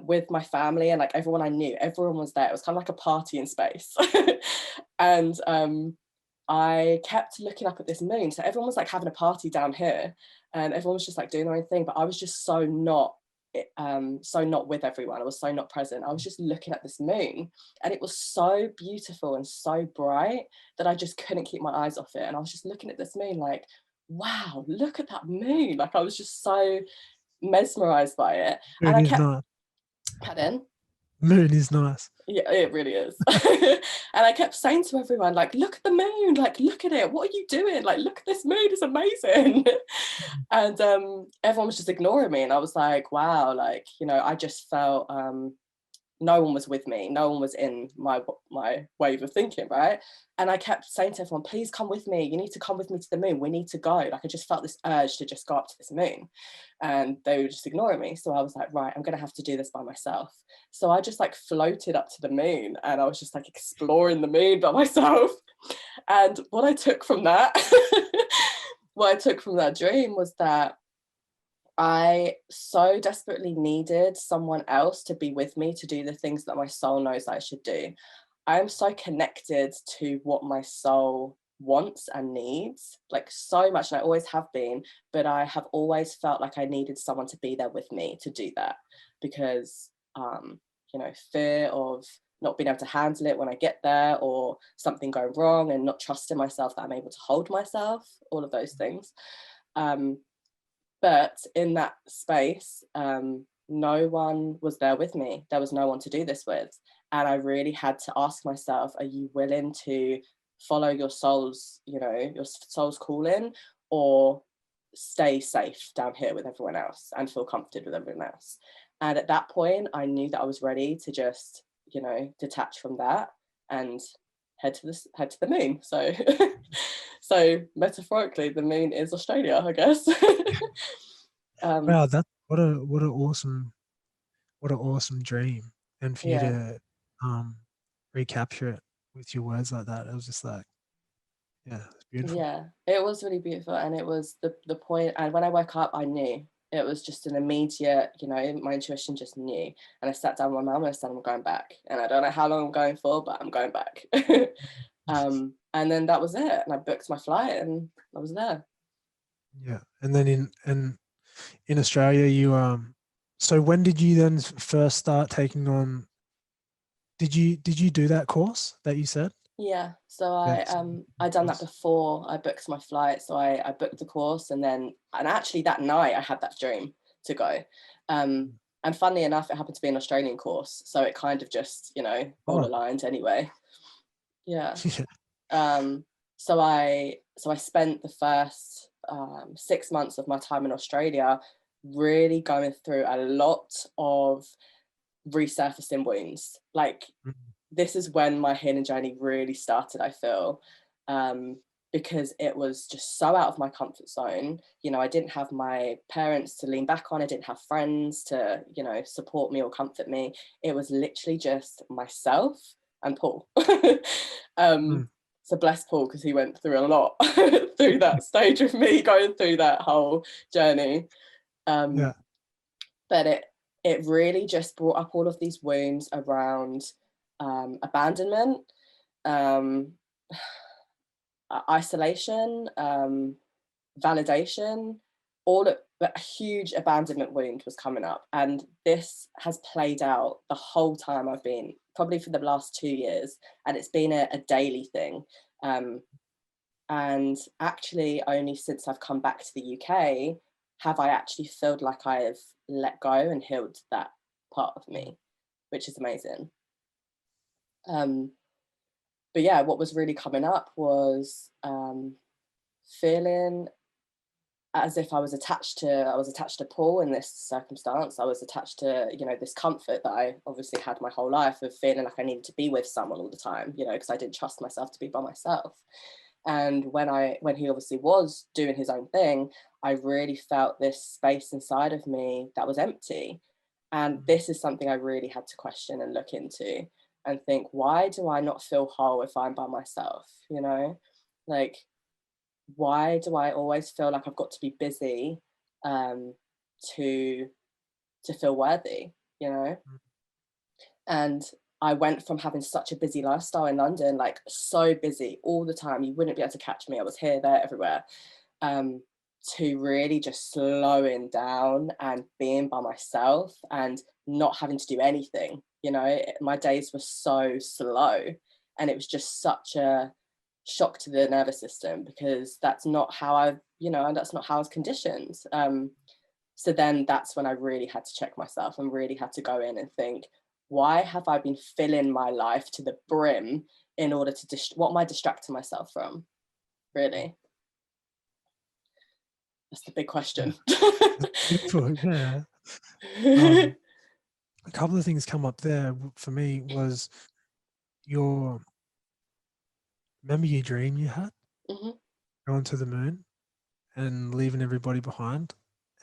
[SPEAKER 2] with my family and like everyone I knew. Everyone was there. It was kind of like a party in space, and I kept looking up at this moon. So everyone was like having a party down here, and everyone was just like doing their own thing. But I was just so not with everyone. I was so not present. I was just looking at this moon, and it was so beautiful and so bright that I just couldn't keep my eyes off it. And I was just looking at this moon like, wow, look at that moon. Like I was just so mesmerized by it. And
[SPEAKER 1] moon
[SPEAKER 2] I
[SPEAKER 1] is
[SPEAKER 2] kept,
[SPEAKER 1] nice.
[SPEAKER 2] pardon?
[SPEAKER 1] Moon is nice.
[SPEAKER 2] Yeah, it really is. And I kept saying to everyone, like, look at the moon, like, look at it. What are you doing? Like, look at this moon, it's amazing. And everyone was just ignoring me. And I was like, wow, like, I just felt no one was with me. No one was in my wave of thinking, right? And I kept saying to everyone, please come with me. You need to come with me to the moon. We need to go. Like I just felt this urge to just go up to this moon. And they were just ignoring me. So I was like, right, I'm gonna have to do this by myself. So I just like floated up to the moon, and I was just like exploring the moon by myself. And what I took from that, what I took from that dream was that I so desperately needed someone else to be with me to do the things that my soul knows I should do. I am so connected to what my soul wants and needs, like so much, and I always have been, but I have always felt like I needed someone to be there with me to do that because, fear of not being able to handle it when I get there, or something going wrong and not trusting myself that I'm able to hold myself, all of those things. Um, but in that space, no one was there with me. There was no one to do this with. And I really had to ask myself, are you willing to follow your soul's calling, or stay safe down here with everyone else and feel comforted with everyone else? And at that point, I knew that I was ready to just, detach from that and head to the moon. So so metaphorically, the moon is Australia, I guess.
[SPEAKER 1] Wow,
[SPEAKER 2] um,
[SPEAKER 1] that what an awesome dream. And for you
[SPEAKER 2] yeah,
[SPEAKER 1] to um recapture it with your words like that, it was just like, yeah, it's beautiful.
[SPEAKER 2] yeah, it was really beautiful, and it was the point. And when I woke up, I knew it was just an immediate, you know, my intuition just knew. And I sat down with my mum and I said, I'm going back. And I don't know how long I'm going for, but I'm going back. And then that was it. And I booked my flight and I was there.
[SPEAKER 1] Yeah. And then in Australia, you so when did you then first start taking on, did you do that course that you said?
[SPEAKER 2] Yeah, so
[SPEAKER 1] That's
[SPEAKER 2] I done that
[SPEAKER 1] course.
[SPEAKER 2] before I booked my flight. So I booked the course, and then, and actually that night I had that dream to go. Um, and funnily enough, it happened to be an Australian course, so it kind of just, you know, all
[SPEAKER 1] Oh,
[SPEAKER 2] aligned anyway. Yeah.
[SPEAKER 1] yeah.
[SPEAKER 2] Um, so I spent the first 6 months of my time in Australia really going through a lot of resurfacing wounds. Like,
[SPEAKER 1] Mm,
[SPEAKER 2] this is when my healing journey really started, I feel, um, because it was just so out of my comfort zone. You know, I didn't have my parents to lean back on. I didn't have friends to, you know, support me or comfort me. It was literally just myself and Paul. um,
[SPEAKER 1] mm,
[SPEAKER 2] so bless Paul, because he went through a lot through that stage of me going through that whole journey.
[SPEAKER 1] yeah.
[SPEAKER 2] Um, but it really just brought up all of these wounds around abandonment, um, isolation, validation. All of a huge abandonment wound was coming up, and this has played out the whole time I've been, probably for the last 2 years, and it's been a daily thing. Um, and actually, only since I've come back to the UK have I actually felt like I've let go and healed that part of me, which is amazing. Um, but yeah, what was really coming up was feeling as if I was attached to Paul in this circumstance. I was attached to, you know, this comfort that I obviously had my whole life of feeling like I needed to be with someone all the time, you know, because I didn't trust myself to be by myself. And when he obviously was doing his own thing, I really felt this space inside of me that was empty. And
[SPEAKER 1] Mm,
[SPEAKER 2] this is something I really had to question and look into and think, why do I not feel whole if I'm by myself? You know, like, why do I always feel like I've got to be busy um, to feel worthy? You know,
[SPEAKER 1] mm,
[SPEAKER 2] and I went from having such a busy lifestyle in London, like so busy all the time, you wouldn't be able to catch me. I was here, there, everywhere. Um, to really just slowing down and being by myself and not having to do anything. You know, my days were so slow, and it was just such a shock to the nervous system, because that's not how that's not how I was conditioned. So then that's when I really had to check myself and really had to go in and think, why have I been filling my life to the brim in order to what am I distracting myself from?
[SPEAKER 1] mm.
[SPEAKER 2] Really, that's the big
[SPEAKER 1] Yeah.
[SPEAKER 2] question.
[SPEAKER 1] That's beautiful. Yeah. Um, a couple of things come up there for me was your, remember your dream you had
[SPEAKER 2] Mhm.
[SPEAKER 1] going to the moon and leaving everybody behind,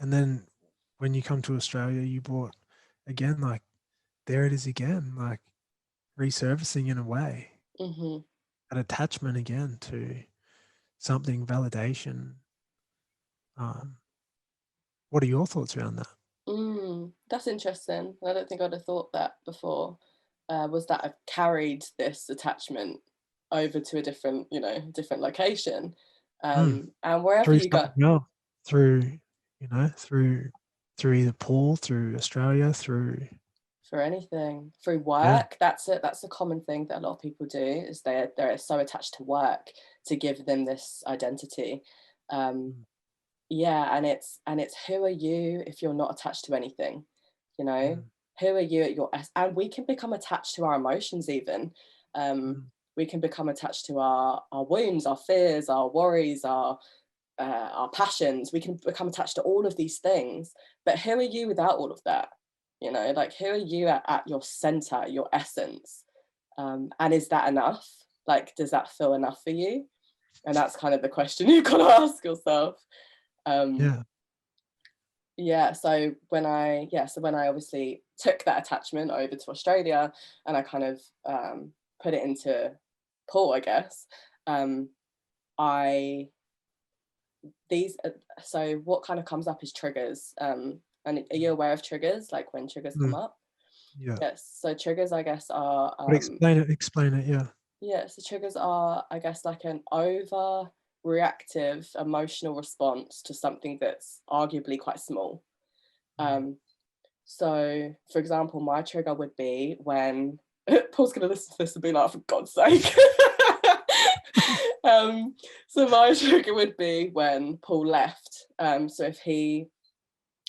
[SPEAKER 1] and then when you come to Australia, you brought again, like, there it is again, like resurfacing in a way,
[SPEAKER 2] Mhm.
[SPEAKER 1] an attachment again to something, validation. Um, what are your thoughts around that?
[SPEAKER 2] That's interesting. I don't think I'd have thought that before. Was that I've carried this attachment over to a different, different location,
[SPEAKER 1] Mm.
[SPEAKER 2] and wherever
[SPEAKER 1] Through
[SPEAKER 2] you go.
[SPEAKER 1] something else, through, through either Paul, through Australia, through,
[SPEAKER 2] For anything, through
[SPEAKER 1] yeah.
[SPEAKER 2] work, that's it. That's a common thing that a lot of people do, is they're so attached to work to give them this identity. Um,
[SPEAKER 1] Mm,
[SPEAKER 2] yeah, and it's who are you if you're not attached to anything, you know?
[SPEAKER 1] mm,
[SPEAKER 2] Who are you at your and we can become attached to our emotions even. Um,
[SPEAKER 1] mm,
[SPEAKER 2] we can become attached to our wounds, our fears, our worries, our passions. We can become attached to all of these things, but who are you without all of that? You know, like, who are you at your center, your essence? And is that enough? Like, does that feel enough for you? And that's kind of the question you've got to ask yourself. um
[SPEAKER 1] yeah.
[SPEAKER 2] so when I obviously took that attachment over to Australia, and I kind of put it into Paul, I guess, um I these so what kind of comes up is triggers. And are you aware of triggers, like when triggers come
[SPEAKER 1] Mm,
[SPEAKER 2] up?
[SPEAKER 1] yeah.
[SPEAKER 2] Yes, so triggers, I guess, are
[SPEAKER 1] But explain it, yeah.
[SPEAKER 2] yeah, so triggers are, I guess, like an overreactive emotional response to something that's arguably quite small.
[SPEAKER 1] Mm.
[SPEAKER 2] Um, so, for example, my trigger would be when Paul's going to listen to this and be like, for God's sake. So my trigger would be when Paul left. So if he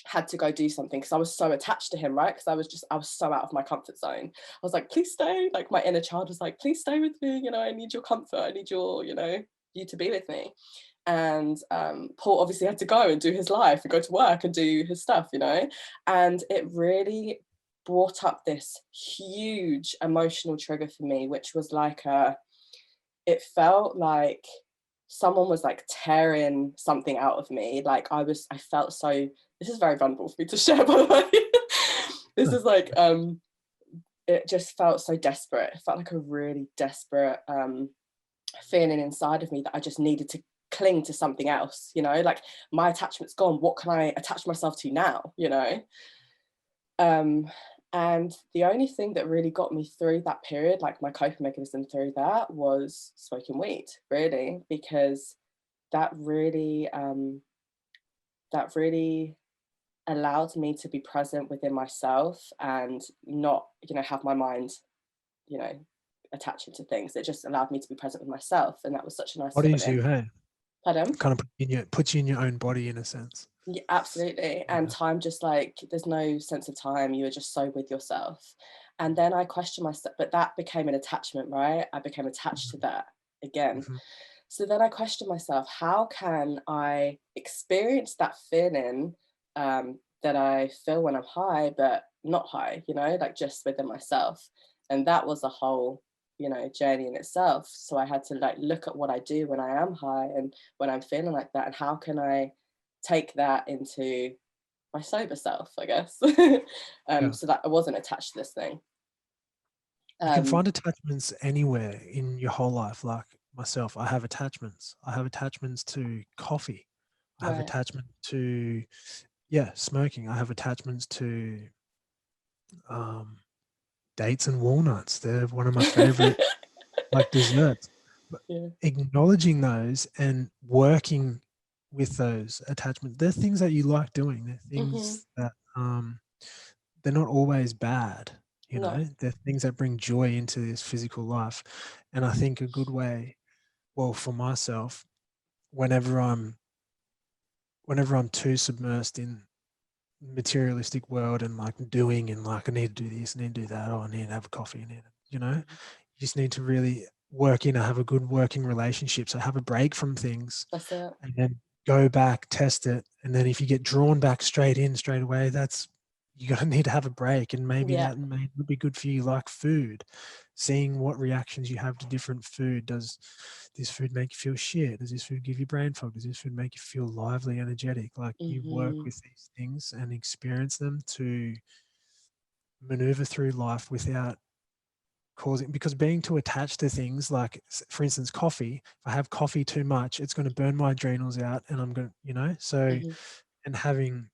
[SPEAKER 2] had to go do something, because I was so attached to him, right? Because I was so out of my comfort zone. I was like, please stay. Like my inner child was like, please stay with me. I need your comfort. I need your, you to be with me. And Paul obviously had to go and do his life and go to work and do his stuff, and it really brought up this huge emotional trigger for me, which was like it felt like someone was like tearing something out of me. Like I felt so, this is very vulnerable for me to share, by the way. This
[SPEAKER 1] Yeah.
[SPEAKER 2] is like, it just felt so desperate. It felt like a really desperate feeling inside of me that I just needed to cling to something else, like my attachment's gone. What can I attach myself to now, Um, and the only thing that really got me through that period, like my coping mechanism through that, was smoking weed, really, because that really, that really allowed me to be present within myself and not, have my mind, you know, attaching to things. It just allowed me to be present with myself, and that was such a nice
[SPEAKER 1] Bodies
[SPEAKER 2] feeling.
[SPEAKER 1] you, hey,
[SPEAKER 2] Pardon?
[SPEAKER 1] kind of puts you in your own body in a sense.
[SPEAKER 2] Yeah, absolutely. And
[SPEAKER 1] Yeah.
[SPEAKER 2] time, just like there's no sense of time. You were just so with yourself. And then I questioned myself, but that became an attachment, right? I became attached to that again.
[SPEAKER 1] Mm-hmm.
[SPEAKER 2] So then I questioned myself, how can I experience that feeling that I feel when I'm high, but not high, like just within myself? And that was a whole, journey in itself. So I had to like look at what I do when I am high and when I'm feeling like that, and how can I take that into my sober self, I guess.
[SPEAKER 1] Yeah.
[SPEAKER 2] So that I wasn't attached to this thing.
[SPEAKER 1] You can
[SPEAKER 2] Um,
[SPEAKER 1] find attachments anywhere in your whole life. Like myself, I have attachments. I have attachments to coffee. I have
[SPEAKER 2] right.
[SPEAKER 1] attachment to, yeah, smoking. I have attachments to um, dates and walnuts. They're one of my favorite like desserts. But
[SPEAKER 2] Yeah.
[SPEAKER 1] acknowledging those and working with those attachments, they're things that you like doing. They're
[SPEAKER 2] Hmm.
[SPEAKER 1] things that they're not always bad.
[SPEAKER 2] No.
[SPEAKER 1] They're things that bring joy into this physical life. And I think a good way, well, for myself, whenever I'm whenever I'm too submersed in materialistic world and like doing and like I need to do this, I need to do that, oh, I need to have a coffee, I need to, you just need to really work in, I have a good working relationship. So have a break from things
[SPEAKER 2] That's it.
[SPEAKER 1] and then go back, test it. And then if you get drawn back straight in straight away, that's you're gonna need to have a break. And maybe
[SPEAKER 2] Yeah.
[SPEAKER 1] that may would be good for you, like food. Seeing what reactions you have to different food. Does this food make you feel shit? Does this food give you brain fog? Does this food make you feel lively, energetic? Like you work
[SPEAKER 2] Hmm.
[SPEAKER 1] with these things and experience them to maneuver through life without causing, because being too attached to things like for instance coffee, if I have coffee too much it's going to burn my adrenals out and I'm going to so
[SPEAKER 2] Hmm.
[SPEAKER 1] and having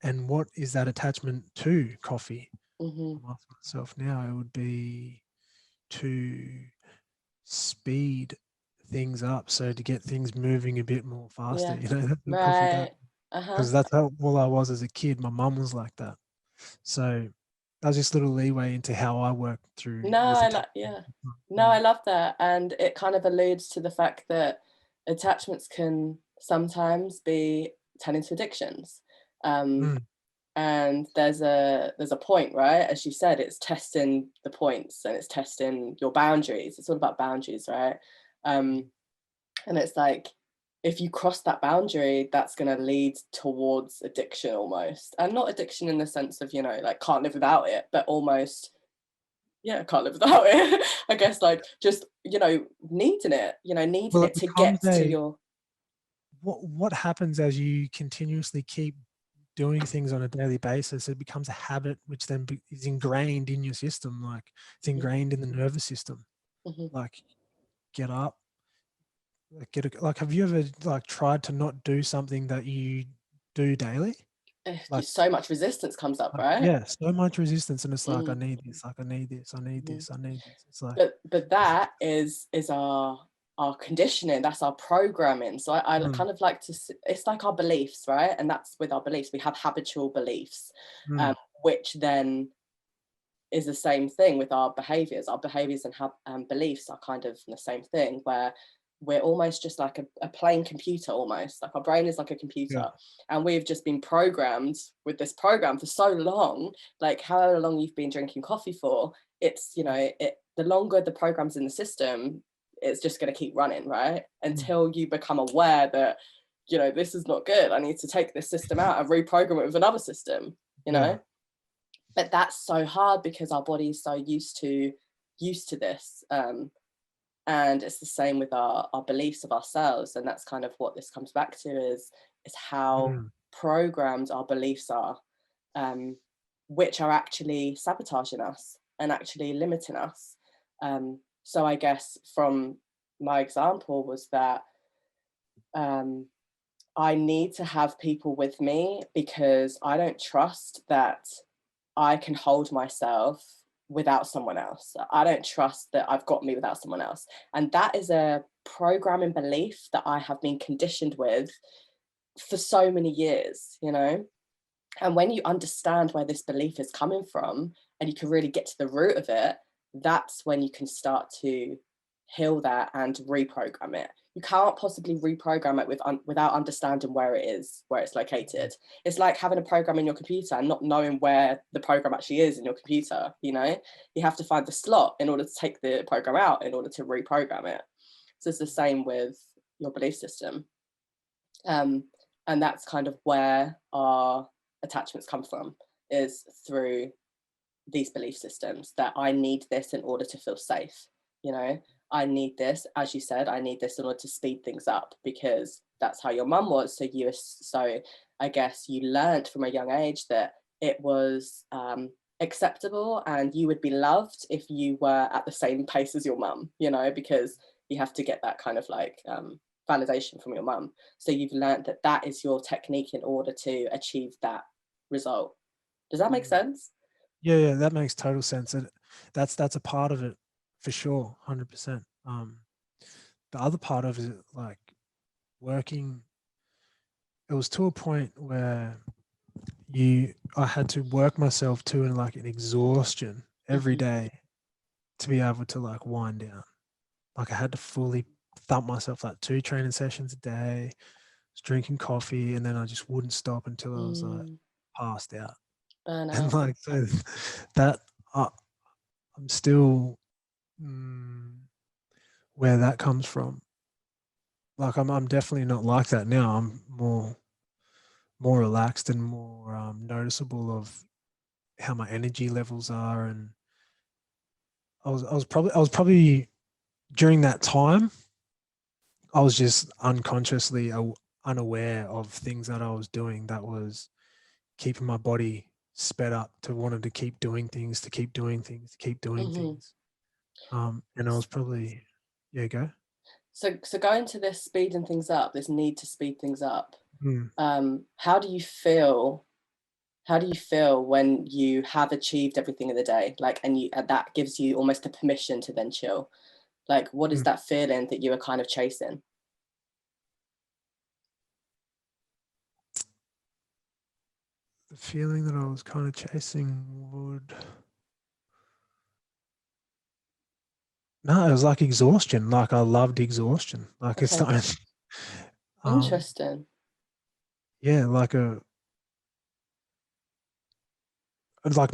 [SPEAKER 1] and what is that attachment to coffee?
[SPEAKER 2] Hmm.
[SPEAKER 1] I'm asking myself now, it would be to speed things up, so to get things moving a bit more faster,
[SPEAKER 2] Yeah.
[SPEAKER 1] the coffee does,
[SPEAKER 2] Right. Uh-huh.
[SPEAKER 1] because that's how well I was as a kid. My mum was like that. So that was just a little leeway into how I work through
[SPEAKER 2] No,
[SPEAKER 1] with
[SPEAKER 2] I
[SPEAKER 1] attachment.
[SPEAKER 2] like, yeah. No,
[SPEAKER 1] Mm.
[SPEAKER 2] I love that. And it kind of alludes to the fact that attachments can sometimes be turn into addictions. Um,
[SPEAKER 1] Mm.
[SPEAKER 2] and there's a point, right? As you said, it's testing the points and it's testing your boundaries. It's all about boundaries, right? Um, and it's like if you cross that boundary, that's going to lead towards addiction almost, and not addiction in the sense of like can't live without it, but almost, yeah, can't live without it. I guess like just needing
[SPEAKER 1] Well,
[SPEAKER 2] it
[SPEAKER 1] it
[SPEAKER 2] to
[SPEAKER 1] becomes
[SPEAKER 2] get to
[SPEAKER 1] a
[SPEAKER 2] your.
[SPEAKER 1] what happens as you continuously keep doing things on a daily basis, it becomes a habit which then is ingrained in your system, like it's
[SPEAKER 2] Mhm,
[SPEAKER 1] ingrained in the nervous system.
[SPEAKER 2] mhm,
[SPEAKER 1] Like get up, like, have you ever like tried to not do something that you do daily? Like,
[SPEAKER 2] So much resistance comes up, right?
[SPEAKER 1] yeah, so much resistance, and it's like, I
[SPEAKER 2] Mm,
[SPEAKER 1] need this, like, I need this, I need
[SPEAKER 2] mhm.
[SPEAKER 1] this, I need this. It's like,
[SPEAKER 2] But that is our conditioning. That's our programming. So I
[SPEAKER 1] mm,
[SPEAKER 2] kind of like to. It's like our beliefs, right? And that's with our beliefs. We have habitual beliefs,
[SPEAKER 1] mm,
[SPEAKER 2] which then is the same thing with our behaviors. Our behaviors and beliefs are kind of the same thing, where we're almost just like a plain computer, almost like our brain is like a
[SPEAKER 1] yeah,
[SPEAKER 2] computer, and we've just been programmed with this program for so long. Like however long you've been drinking coffee for, it's, you know, it the longer the program's in the system, it's just going to keep running, right?
[SPEAKER 1] mm,
[SPEAKER 2] Until you become aware that, you know, this is not good. I need to take this system out and reprogram it with another system, you
[SPEAKER 1] yeah,
[SPEAKER 2] know. But that's so hard because our body is so used to this, and it's the same with our beliefs of ourselves, and that's kind of what this comes back to, is how
[SPEAKER 1] mm,
[SPEAKER 2] programmed our beliefs are, um, which are actually sabotaging us and actually limiting us. So I guess from my example was that, um, I need to have people with me because I don't trust that I can hold myself without someone else. I don't trust that I've got me without someone else. And that is a programming belief that I have been conditioned with for so many years, you know? And when you understand where this belief is coming from and you can really get to the root of it, that's when you can start to heal that and reprogram it. You can't possibly reprogram it without understanding where it is, where it's located. It's like having a program in your computer and not knowing where the program actually is in your computer, you know? You have to find the slot in order to take the program out in order to reprogram it. So it's the same with your belief system. Um, and that's kind of where our attachments come from, is through these belief systems, that I need this in order to feel safe. You know, I need this, as you said, I need this in order to speed things up because that's how your mum was. So I guess you learned from a young age that it was acceptable and you would be loved if you were at the same pace as your mum, you know, because you have to get that kind of like validation from your mum. So you've learned that that is your technique in order to achieve that result. Does that make
[SPEAKER 1] mm.
[SPEAKER 2] sense?
[SPEAKER 1] Yeah, yeah, that makes total sense. And that's a part of it for sure, 100%. The other part of it, like working, it was to a point where I had to work myself to in like an exhaustion every
[SPEAKER 2] Hmm.
[SPEAKER 1] day to be able to like wind down. Like I had to fully thump myself like 2 training sessions a day, was drinking coffee, and then I just wouldn't stop until I was like
[SPEAKER 2] Mm,
[SPEAKER 1] passed out. And
[SPEAKER 2] burnout.
[SPEAKER 1] like so that uh, I'm still mm, where that comes from. Like I'm definitely not like that now. I'm more relaxed and more noticeable of how my energy levels are. And I was probably during that time I was just unconsciously unaware of things that I was doing that was keeping my body sped up to wanting to keep doing things, to keep doing things, to keep doing
[SPEAKER 2] Hmm.
[SPEAKER 1] things. And I was probably, yeah, go.
[SPEAKER 2] So going to this speeding things up, this need to speed things up.
[SPEAKER 1] Mm,
[SPEAKER 2] How do you feel? How do you feel when you have achieved everything in the day? Like, and that gives you almost a permission to then chill. Like, what is
[SPEAKER 1] mm.
[SPEAKER 2] that feeling that you were kind of chasing?
[SPEAKER 1] The feeling that I was kind of chasing would, no, it was like exhaustion. Like I loved exhaustion. Like it's
[SPEAKER 2] Okay,
[SPEAKER 1] not, um,
[SPEAKER 2] interesting.
[SPEAKER 1] yeah, like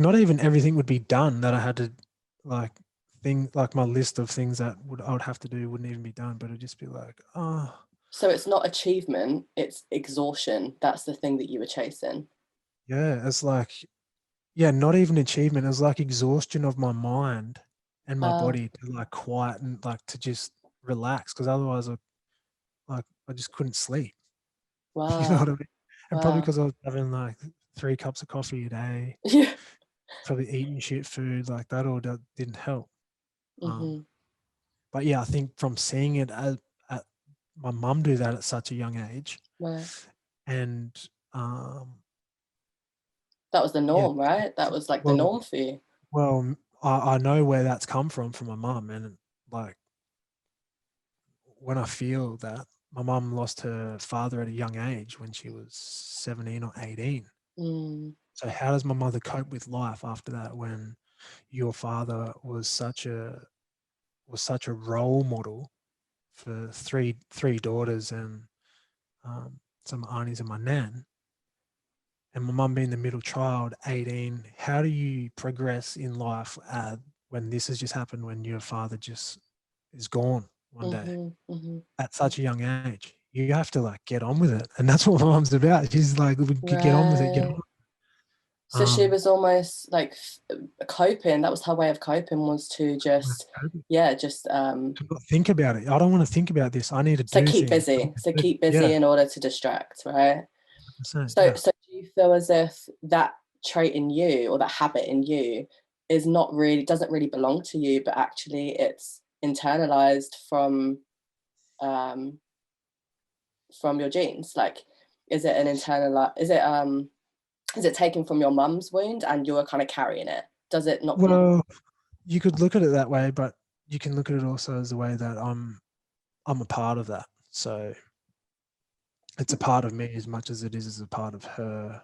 [SPEAKER 1] not even everything would be done that I had to like like my list of things that I would have to do wouldn't even be done, but it'd just be like, oh
[SPEAKER 2] So it's not achievement, it's exhaustion. That's the thing that you were chasing.
[SPEAKER 1] yeah, it's like yeah, not even achievement. It was like exhaustion of my mind and my
[SPEAKER 2] Uh,
[SPEAKER 1] body to like quiet and like to just relax because otherwise I just couldn't sleep. You know what I
[SPEAKER 2] wow,
[SPEAKER 1] mean? And probably
[SPEAKER 2] wow.
[SPEAKER 1] because I was having like 3 cups of coffee a day,
[SPEAKER 2] Yeah.
[SPEAKER 1] probably eating shit food like that all didn't help. Um,
[SPEAKER 2] Hmm.
[SPEAKER 1] but yeah, I think from seeing it at my mum do that at such a young age,
[SPEAKER 2] Right.
[SPEAKER 1] and
[SPEAKER 2] That was the
[SPEAKER 1] yeah,
[SPEAKER 2] norm, right? That was like the
[SPEAKER 1] well,
[SPEAKER 2] norm for you.
[SPEAKER 1] I know where that's come from my mum, and like when I feel that my mum lost her father at a young age when she was 17 or 18.
[SPEAKER 2] Mm,
[SPEAKER 1] So how does my mother cope with life after that when your father was such a role model for three daughters and some aunties and my nan, and my mum being the middle child, 18? How do you progress in life when this has just happened, when your father just is gone one day
[SPEAKER 2] mm-hmm, mm-hmm.
[SPEAKER 1] at such a young age? You have to like get on with it, and that's what my mum's about. She's like, get on with it, get
[SPEAKER 2] Right. So she
[SPEAKER 1] on.
[SPEAKER 2] was almost like coping. That was her way of coping, was to just, yeah, just
[SPEAKER 1] To not think about it. I don't want to think about this. I need to
[SPEAKER 2] so
[SPEAKER 1] do
[SPEAKER 2] keep
[SPEAKER 1] things.
[SPEAKER 2] busy. So
[SPEAKER 1] Do-
[SPEAKER 2] keep busy
[SPEAKER 1] Yeah,
[SPEAKER 2] in order to distract, right?
[SPEAKER 1] 100%,
[SPEAKER 2] So
[SPEAKER 1] yeah.
[SPEAKER 2] so do you feel as if that trait in you or that habit in you is not really doesn't really belong to you, but actually it's internalized um from your genes? Like, is it an internal is it taken from your mum's wound and you're kind of carrying it? Does it not?
[SPEAKER 1] Well, you could look at it that way, but you can look at it also as the way that I'm a part of that. So it's a part of me as much as it is as a part of her,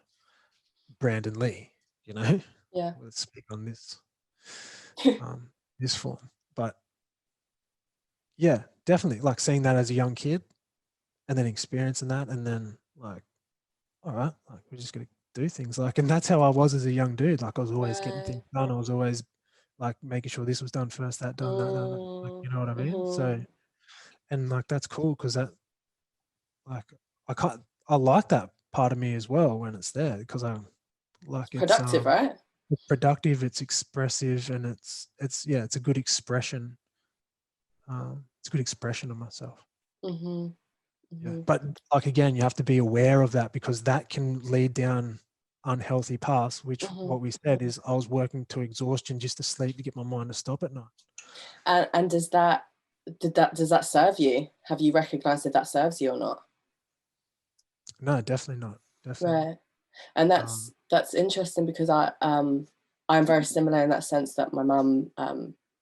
[SPEAKER 1] Brandon Lee. You know,
[SPEAKER 2] Yeah.
[SPEAKER 1] let's speak on um, this form. But yeah, definitely like seeing that as a young kid and then experiencing that, and then like, all right, like we're just gonna do things like, and that's how I was as a young dude. Like I was always getting things
[SPEAKER 2] Right.
[SPEAKER 1] done. I was always like making sure this was done first, that done, that done. Like
[SPEAKER 2] Mm,
[SPEAKER 1] you know what I mean? So
[SPEAKER 2] mm-hmm.
[SPEAKER 1] and like that's cool because that like I like that part of me as well when it's there because I like
[SPEAKER 2] It's productive, right?
[SPEAKER 1] it's productive, it's expressive, and it's yeah, it's a good expression. It's a good expression of myself.
[SPEAKER 2] Mm-hmm.
[SPEAKER 1] Yeah,
[SPEAKER 2] Mm-hmm.
[SPEAKER 1] but like again, you have to be aware of that because that can lead down unhealthy paths. Which
[SPEAKER 2] Mm-hmm.
[SPEAKER 1] what we said is I was working to exhaustion just to sleep to get my mind to stop at night.
[SPEAKER 2] And does that serve you? Have you recognized if that serves you or not?
[SPEAKER 1] No, definitely not. Definitely not.
[SPEAKER 2] Right. And
[SPEAKER 1] Um,
[SPEAKER 2] that's interesting because I'm very similar in that sense that my mum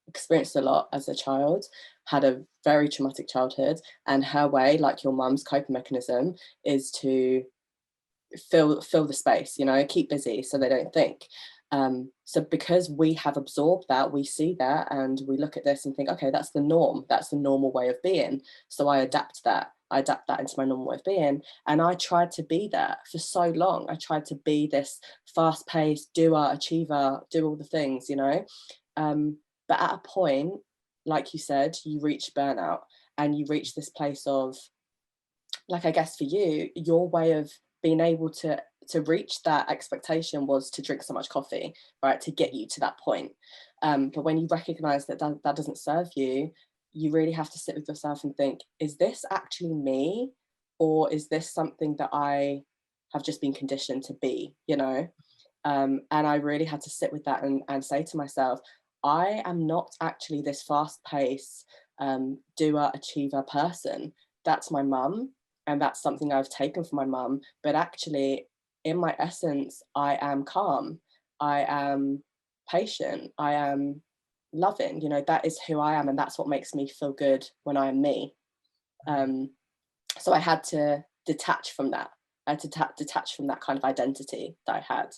[SPEAKER 2] experienced a lot as a child, had a very traumatic childhood, and her way, like your mum's coping mechanism, is to fill the space, keep busy so they don't think. So because we have absorbed that, we see that and we look at this and think, okay, that's the norm, that's the normal way of being, so I adapt that into my normal way of being. And I tried to be that for so long. I tried to be this fast-paced doer, achiever, do all the things, but at a point, like you said, you reach burnout and you reach this place of, like, I guess for you, your way of being able to reach that expectation was to drink so much coffee, right, to get you to that point. But when you recognize that doesn't serve you, you really have to sit with yourself and think, is this actually me, or is this something that I have just been conditioned to be, and I really had to sit with that and say to myself, I am not actually this fast paced doer achiever person. That's my mum, and that's something I've taken from my mum. But actually, in my essence, I am calm. I am patient. I am loving. That is who I am, and that's what makes me feel good when I am me. Um, so I had to detach from that. I had to detach from that kind of identity that I had,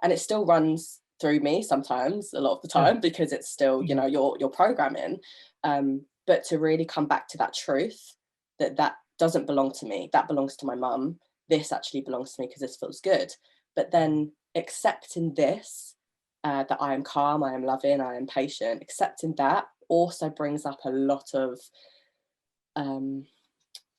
[SPEAKER 2] and it still runs through me sometimes, a lot of the
[SPEAKER 1] yeah,
[SPEAKER 2] time, because it's still,
[SPEAKER 1] mhm,
[SPEAKER 2] your programming. But to really come back to that truth, that doesn't belong to me, that belongs to my mum. This actually belongs to me because this feels good. But then accepting this, that I am calm, I am loving, I am patient. Accepting that also brings up a lot of um,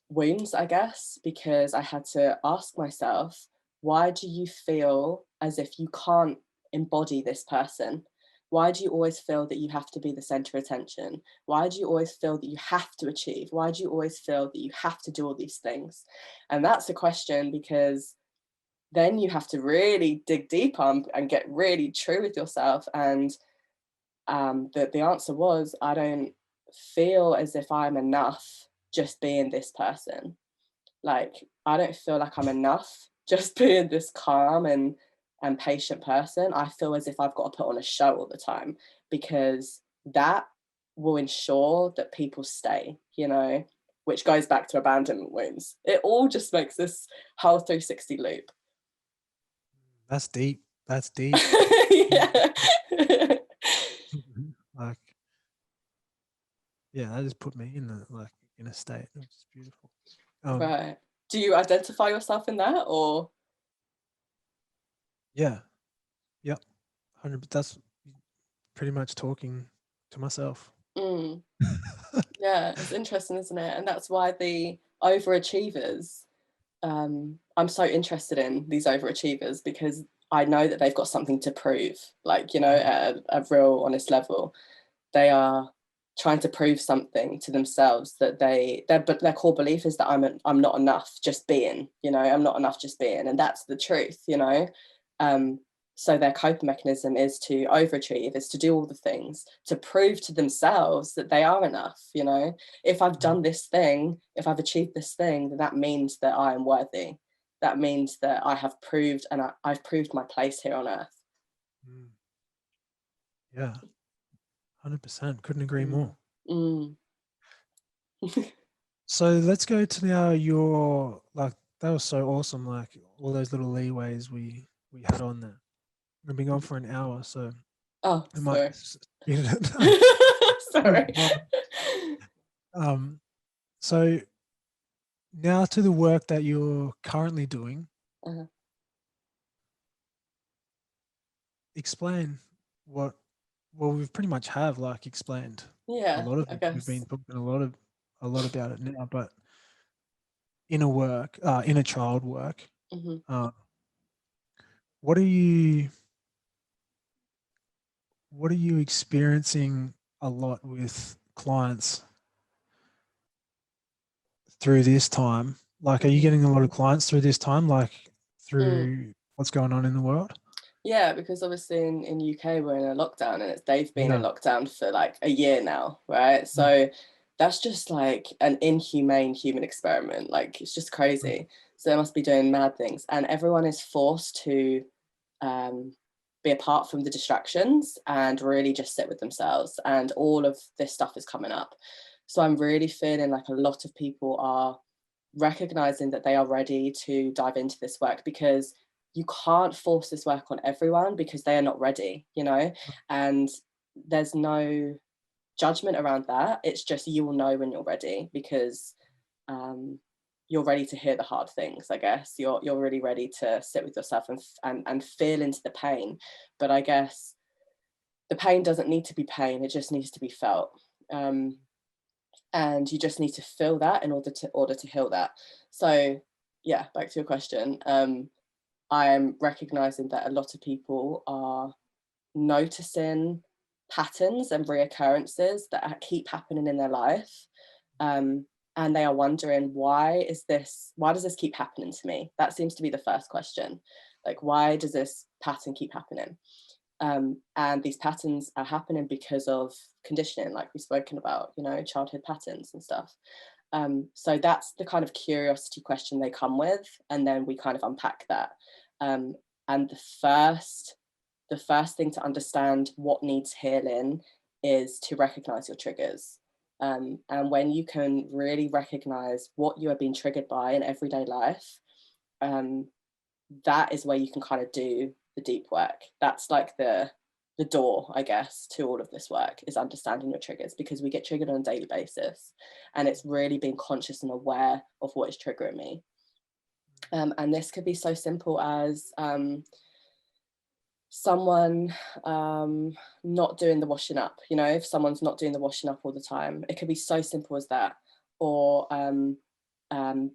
[SPEAKER 2] wounds, I guess, because I had to ask myself, why do you feel as if you can't embody this person? Why do you always feel that you have to be the center of attention? Why do you always feel that you have to achieve? Why do you always feel that you have to do all these things? And that's a question, because then you have to really dig deep and get really true with yourself. And the answer was, I don't feel as if I'm enough just being this person. Like, I don't feel like I'm enough just being this calm and patient person. I feel as if I've got to put on a show all the time, because that will ensure that people stay, you know, which goes back to abandonment wounds. It all just makes this whole 360 loop.
[SPEAKER 1] That's deep. That's deep.
[SPEAKER 2] Yeah.
[SPEAKER 1] Like, yeah, that just put me in a state, which is beautiful.
[SPEAKER 2] Right. Do you identify yourself in that, or?
[SPEAKER 1] Yeah. Yep. 100. That's pretty much talking to myself.
[SPEAKER 2] Mm. Yeah, it's interesting, isn't it? And that's why the overachievers, I'm so interested in these overachievers, because I know that they've got something to prove, like, you know, at a real honest level. They are trying to prove something to themselves, that their core belief is that I'm not enough just being, you know, I'm not enough just being, and that's the truth, you know. So their coping mechanism is to overachieve, is to do all the things to prove to themselves that they are enough, you know. If I've done this thing, if I've achieved this thing, then that means that I am worthy. That means that I have proved, and I've proved my place here on earth.
[SPEAKER 1] Yeah, 100%. Couldn't agree more.
[SPEAKER 2] Mm.
[SPEAKER 1] So let's go to now your, like, that was so awesome. Like, all those little leeways we had on there. We've been going for an hour, so
[SPEAKER 2] Oh,
[SPEAKER 1] I might
[SPEAKER 2] sorry.
[SPEAKER 1] speed it
[SPEAKER 2] Sorry.
[SPEAKER 1] So now to the work that you're currently doing.
[SPEAKER 2] Uh-huh.
[SPEAKER 1] Explain what, well, we've pretty much have like explained a
[SPEAKER 2] Yeah,
[SPEAKER 1] lot of
[SPEAKER 2] I
[SPEAKER 1] it. We've
[SPEAKER 2] guess.
[SPEAKER 1] been talking a lot about it now, but inner work, inner child work.
[SPEAKER 2] Hmm.
[SPEAKER 1] Uh, what are you what are you experiencing a lot with clients through this time? Like, are you
[SPEAKER 2] Hmm.
[SPEAKER 1] getting a lot of clients through this time, like
[SPEAKER 2] Mm.
[SPEAKER 1] through what's going on in the world?
[SPEAKER 2] Yeah, because obviously in UK we're in a lockdown, and they've been in
[SPEAKER 1] Yeah.
[SPEAKER 2] lockdown for like a year now, right?
[SPEAKER 1] Mm,
[SPEAKER 2] So that's just like an inhumane human experiment. Like, it's just
[SPEAKER 1] mm,
[SPEAKER 2] crazy. So they must be doing mad things, and everyone is forced to um, be apart from the distractions and really just sit with themselves. And all of this stuff is coming up. So I'm really feeling like a lot of people are recognizing that they are ready to dive into this work, because you can't force this work on everyone because they are not ready, you know. And there's no judgment around that. It's just, you will know when you're ready, because um, you're ready to hear the hard things. I guess you're really ready to sit with yourself and feel into the pain. But I guess the pain doesn't need to be pain, it just needs to be felt. And you just need to feel that in order to heal that. So yeah, back to your question. I am recognizing that a lot of people are noticing patterns and reoccurrences that keep happening in their life. And they are wondering, why does this keep happening to me? That seems to be the first question. Like, why does this pattern keep happening? And these patterns are happening because of conditioning, like we've spoken about, you know, childhood patterns and stuff. So that's the kind of curiosity question they come with, and then we kind of unpack that. And the first thing to understand what needs healing is to recognize your triggers. And when you can really recognize what you are being triggered by in everyday life, um, that is where you can kind of do the deep work. That's like the door, I guess, to all of this work, is understanding your triggers, because we get triggered on a daily basis, and it's really being conscious and aware of what is triggering me. And this could be so simple as someone not doing the washing up. You know, if someone's not doing the washing up all the time, it could be so simple as that. Or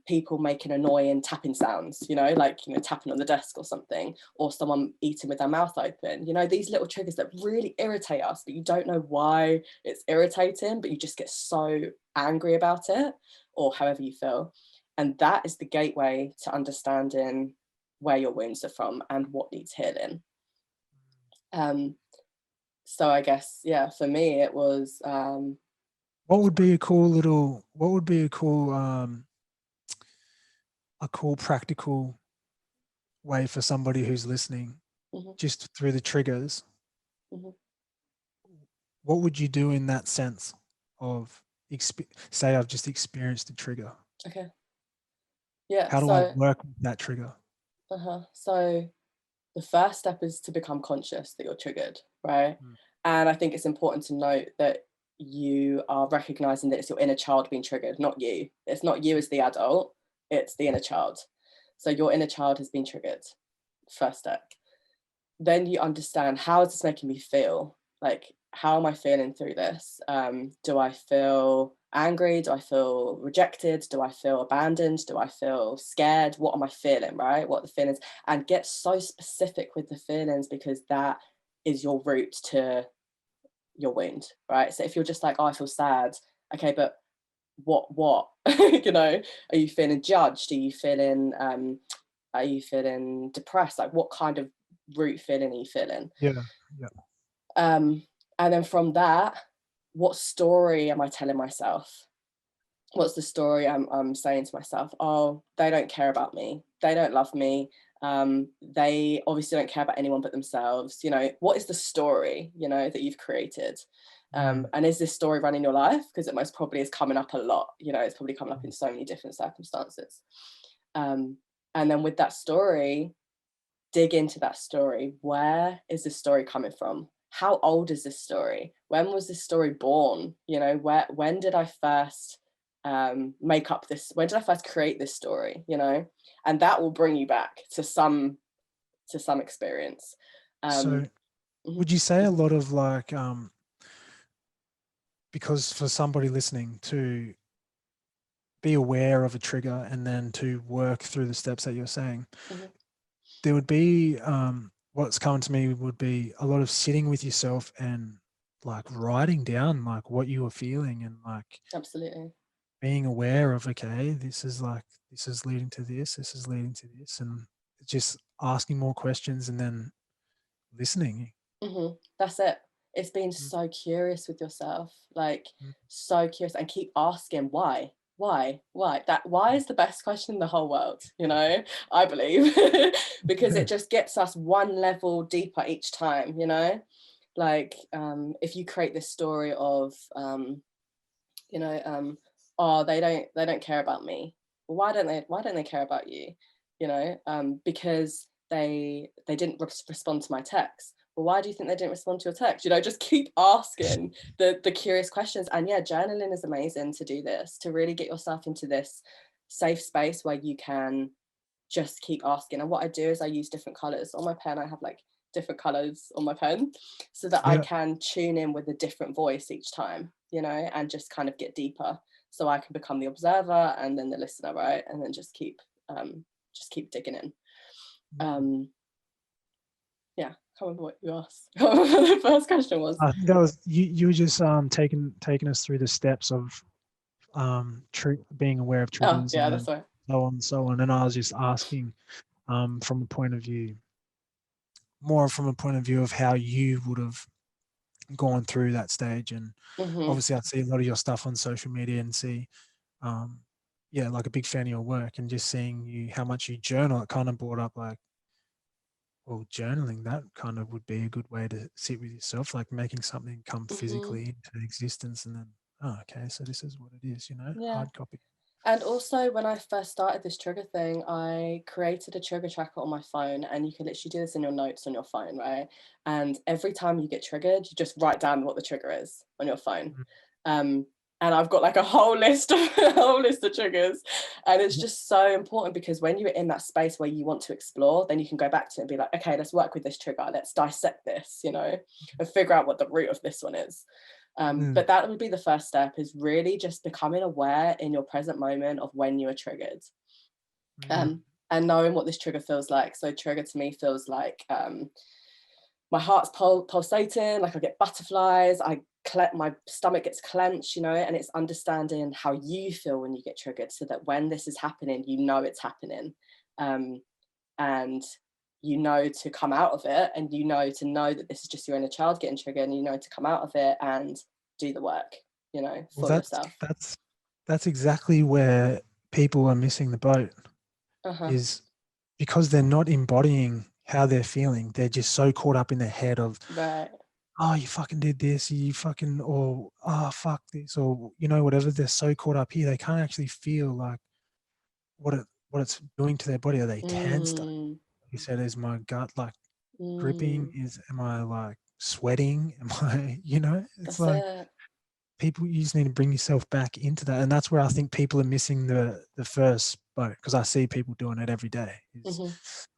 [SPEAKER 2] people making annoying tapping sounds, you know, like, you know, tapping on the desk or something, or someone eating with their mouth open. You know, these little triggers that really irritate us, but you don't know why it's irritating, but you just get so angry about it, or however you feel. And that is the gateway to understanding where your wounds are from and what needs healing. Um, so I guess, yeah, for me, it was
[SPEAKER 1] What would be a cool little, what would be a cool practical way for somebody who's listening,
[SPEAKER 2] Hmm.
[SPEAKER 1] just through the triggers?
[SPEAKER 2] Hmm.
[SPEAKER 1] What would you do in that sense of, say I've just experienced a trigger?
[SPEAKER 2] Okay. Yeah.
[SPEAKER 1] How do I work with that trigger?
[SPEAKER 2] So the first step is to become conscious that you're triggered, right?
[SPEAKER 1] Mm.
[SPEAKER 2] And I think it's important to note that you are recognizing that it's your inner child being triggered, not you. It's not you as the adult, it's the inner child. So your inner child has been triggered. First step. Then you understand, how is this making me feel? Like, how am I feeling through this? Do I feel angry? Do I feel rejected? Do I feel abandoned? Do I feel scared? What am I feeling, right? What are the feelings? And get so specific with the feelings, because that is your route to your wound, right? So if you're just like, oh, I feel sad, okay, but what you know, are you feeling judged? Are you feeling depressed? Like, what kind of root feeling are you feeling?
[SPEAKER 1] Yeah, yeah.
[SPEAKER 2] um and then from that, what story am I telling myself? What's the story I'm saying to myself? Oh, they don't care about me, they don't love me, they obviously don't care about anyone but themselves. You know, what is the story, you know, that you've created?
[SPEAKER 1] Mm.
[SPEAKER 2] And is this story running your life? Because it most probably is coming up a lot. You know, it's probably coming up in so many different circumstances. um, and then with that story, dig into that story. Where is this story coming from? How old is this story? When was this story born? You know, when did I first make up this? When did I first create this story? You know, and that will bring you back to some experience.
[SPEAKER 1] So
[SPEAKER 2] Um, mhm,
[SPEAKER 1] would you say a lot of like, because for somebody listening to be aware of a trigger and then to work through the steps that you're saying,
[SPEAKER 2] mhm,
[SPEAKER 1] there would be, what's coming to me would be a lot of sitting with yourself and like writing down like what you were feeling, and like
[SPEAKER 2] absolutely.
[SPEAKER 1] being aware of, okay, this is leading to this is leading to this, and just asking more questions and then listening.
[SPEAKER 2] That's it. It's being
[SPEAKER 1] Mm,
[SPEAKER 2] so curious with yourself, like,
[SPEAKER 1] mm,
[SPEAKER 2] so curious, and keep asking why. Why? That why is the best question in the whole world, you know, I believe. Because it
[SPEAKER 1] mm.
[SPEAKER 2] just gets us one level deeper each time, you know? Like, if you create this story of, you know, oh, they don't care about me. Well, why don't they care about you? You know, because they didn't respond to my text. Well, why do you think they didn't respond to your text? You know, just keep asking the curious questions. And yeah, journaling is amazing to do this, to really get yourself into this safe space where you can just keep asking. And what I do is I use different colors on my pen. I have like different colors on my pen, so that I
[SPEAKER 1] Yeah.
[SPEAKER 2] can tune in with a different voice each time, you know, and just kind of get deeper, so I can become the observer and then the listener, right? And then just keep digging in.
[SPEAKER 1] Mm.
[SPEAKER 2] um yeah, can't remember what you asked. The first question was.
[SPEAKER 1] I think that was you. You were just taking us through the steps of being aware of
[SPEAKER 2] Oh
[SPEAKER 1] triggers, and
[SPEAKER 2] yeah, that's
[SPEAKER 1] then
[SPEAKER 2] right.
[SPEAKER 1] so on and so on. And I was just asking, from a point of view, more from a point of view of how you would have gone through that stage. And
[SPEAKER 2] Hmm.
[SPEAKER 1] obviously, I see a lot of your stuff on social media and see, um, yeah, like a big fan of your work, and just seeing you how much you journal. It kind of brought up like, well, journaling, that kind of would be a good way to sit with yourself, like making something come
[SPEAKER 2] Hmm.
[SPEAKER 1] physically into existence, and then, oh, okay, so this is what it is,
[SPEAKER 2] Yeah.
[SPEAKER 1] hard copy.
[SPEAKER 2] And also, when I first started this trigger thing, I created a trigger tracker on my phone, and you can literally do this in your notes on your phone, right? And every time you get triggered, you just write down what the trigger is on your phone.
[SPEAKER 1] Mm.
[SPEAKER 2] Um, and I've got like a whole list of a whole list of triggers, and it's
[SPEAKER 1] Yeah.
[SPEAKER 2] just so important, because when you're in that space where you want to explore, then you can go back to it and be like, okay, let's work with this trigger, let's dissect this, you know, and figure out what the root of this one is.
[SPEAKER 1] Mm.
[SPEAKER 2] But that would be the first step, is really just becoming aware in your present moment of when you are triggered,
[SPEAKER 1] Mm.
[SPEAKER 2] um, and knowing what this trigger feels like. So trigger to me feels like, my heart's pulsating, like I get butterflies, my stomach gets clenched, you know, and it's understanding how you feel when you get triggered, so that when this is happening, you know it's happening. Um, and you know to come out of it, and you know to know that this is just your inner child getting triggered, and you know to come out of it and do the work.
[SPEAKER 1] Well,
[SPEAKER 2] for yourself.
[SPEAKER 1] that's exactly where people are missing the boat,
[SPEAKER 2] Uh-huh.
[SPEAKER 1] is because they're not embodying how they're feeling. They're just so caught up in their head of,
[SPEAKER 2] Right.
[SPEAKER 1] oh, you fucking did this, you fucking, or oh, fuck this, or whatever. They're so caught up here, they can't actually feel like what it's doing to their body. Are they tensed?
[SPEAKER 2] Mm,
[SPEAKER 1] You said, is my gut like gripping?
[SPEAKER 2] mm,
[SPEAKER 1] Am I like sweating? Am I, it's
[SPEAKER 2] that's
[SPEAKER 1] like
[SPEAKER 2] it.
[SPEAKER 1] people, you just need to bring yourself back into that. And that's where I think people are missing the first boat, because I see people doing it every day, is
[SPEAKER 2] Hmm.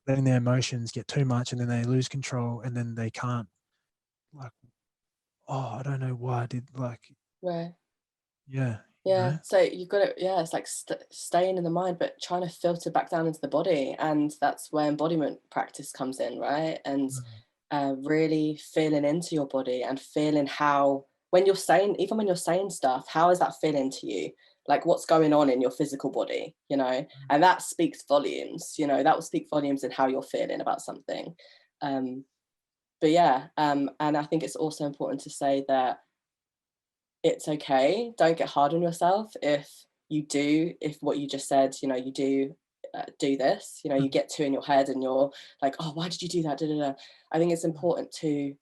[SPEAKER 1] letting their emotions get too much, and then they lose control, and then they can't, like, oh, I don't know why I did, like,
[SPEAKER 2] Right.
[SPEAKER 1] yeah,
[SPEAKER 2] Yeah, so you've got to, yeah, it's like staying in the mind, but trying to filter back down into the body. And that's where embodiment practice comes in, right? And
[SPEAKER 1] Mm,
[SPEAKER 2] really feeling into your body and feeling how, when you're saying, even when you're saying stuff, how is that feeling to you? Like what's going on in your physical body,
[SPEAKER 1] mm,
[SPEAKER 2] and that speaks volumes, that will speak volumes in how you're feeling about something. Um, but yeah, and I think it's also important to say that it's okay. Don't get hard on yourself if what you just said, you do do this, you
[SPEAKER 1] mm,
[SPEAKER 2] get too in your head and you're like, oh, why did you do that? Da, da, da. I think it's important to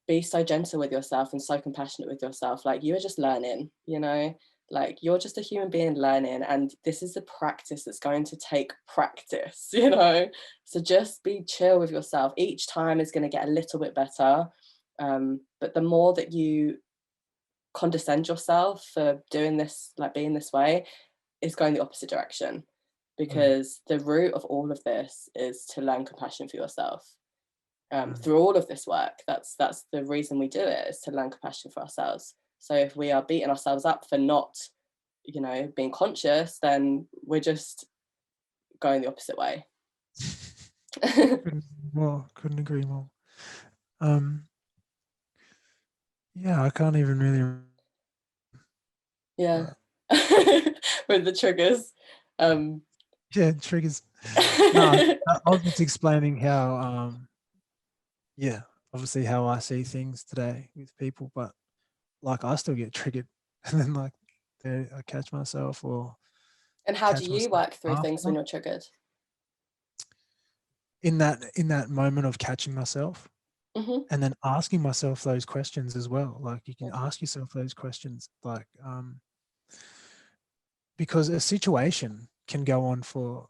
[SPEAKER 2] be so gentle with yourself and so compassionate with yourself. Like you are just learning, like you're just a human being learning, and this is a practice that's going to take practice, So just be chill with yourself. Each time is going to get a little bit better. But the more that you condescend yourself for doing this, like being this way, is going the opposite direction,
[SPEAKER 1] mm,
[SPEAKER 2] because the root of all of this is to learn compassion for yourself.
[SPEAKER 1] mm.
[SPEAKER 2] Through all of this work, that's the reason we do it, is to learn compassion for ourselves. So if we are beating ourselves up for not, being conscious, then we're just going the opposite way.
[SPEAKER 1] Couldn't agree more. Um, yeah, I can't even really,
[SPEAKER 2] Yeah.
[SPEAKER 1] but
[SPEAKER 2] With the triggers. um
[SPEAKER 1] yeah, it triggers. No, I was just explaining how, yeah, obviously how I see things today with people, but like I still get triggered, and then like I catch myself, or
[SPEAKER 2] and how do
[SPEAKER 1] catch
[SPEAKER 2] you
[SPEAKER 1] myself
[SPEAKER 2] work through things when
[SPEAKER 1] after,
[SPEAKER 2] you're triggered?
[SPEAKER 1] in that moment of catching myself,
[SPEAKER 2] Hmm.
[SPEAKER 1] and then asking myself those questions as well. Like you can
[SPEAKER 2] Okay.
[SPEAKER 1] ask yourself those questions, like, because a situation can go on for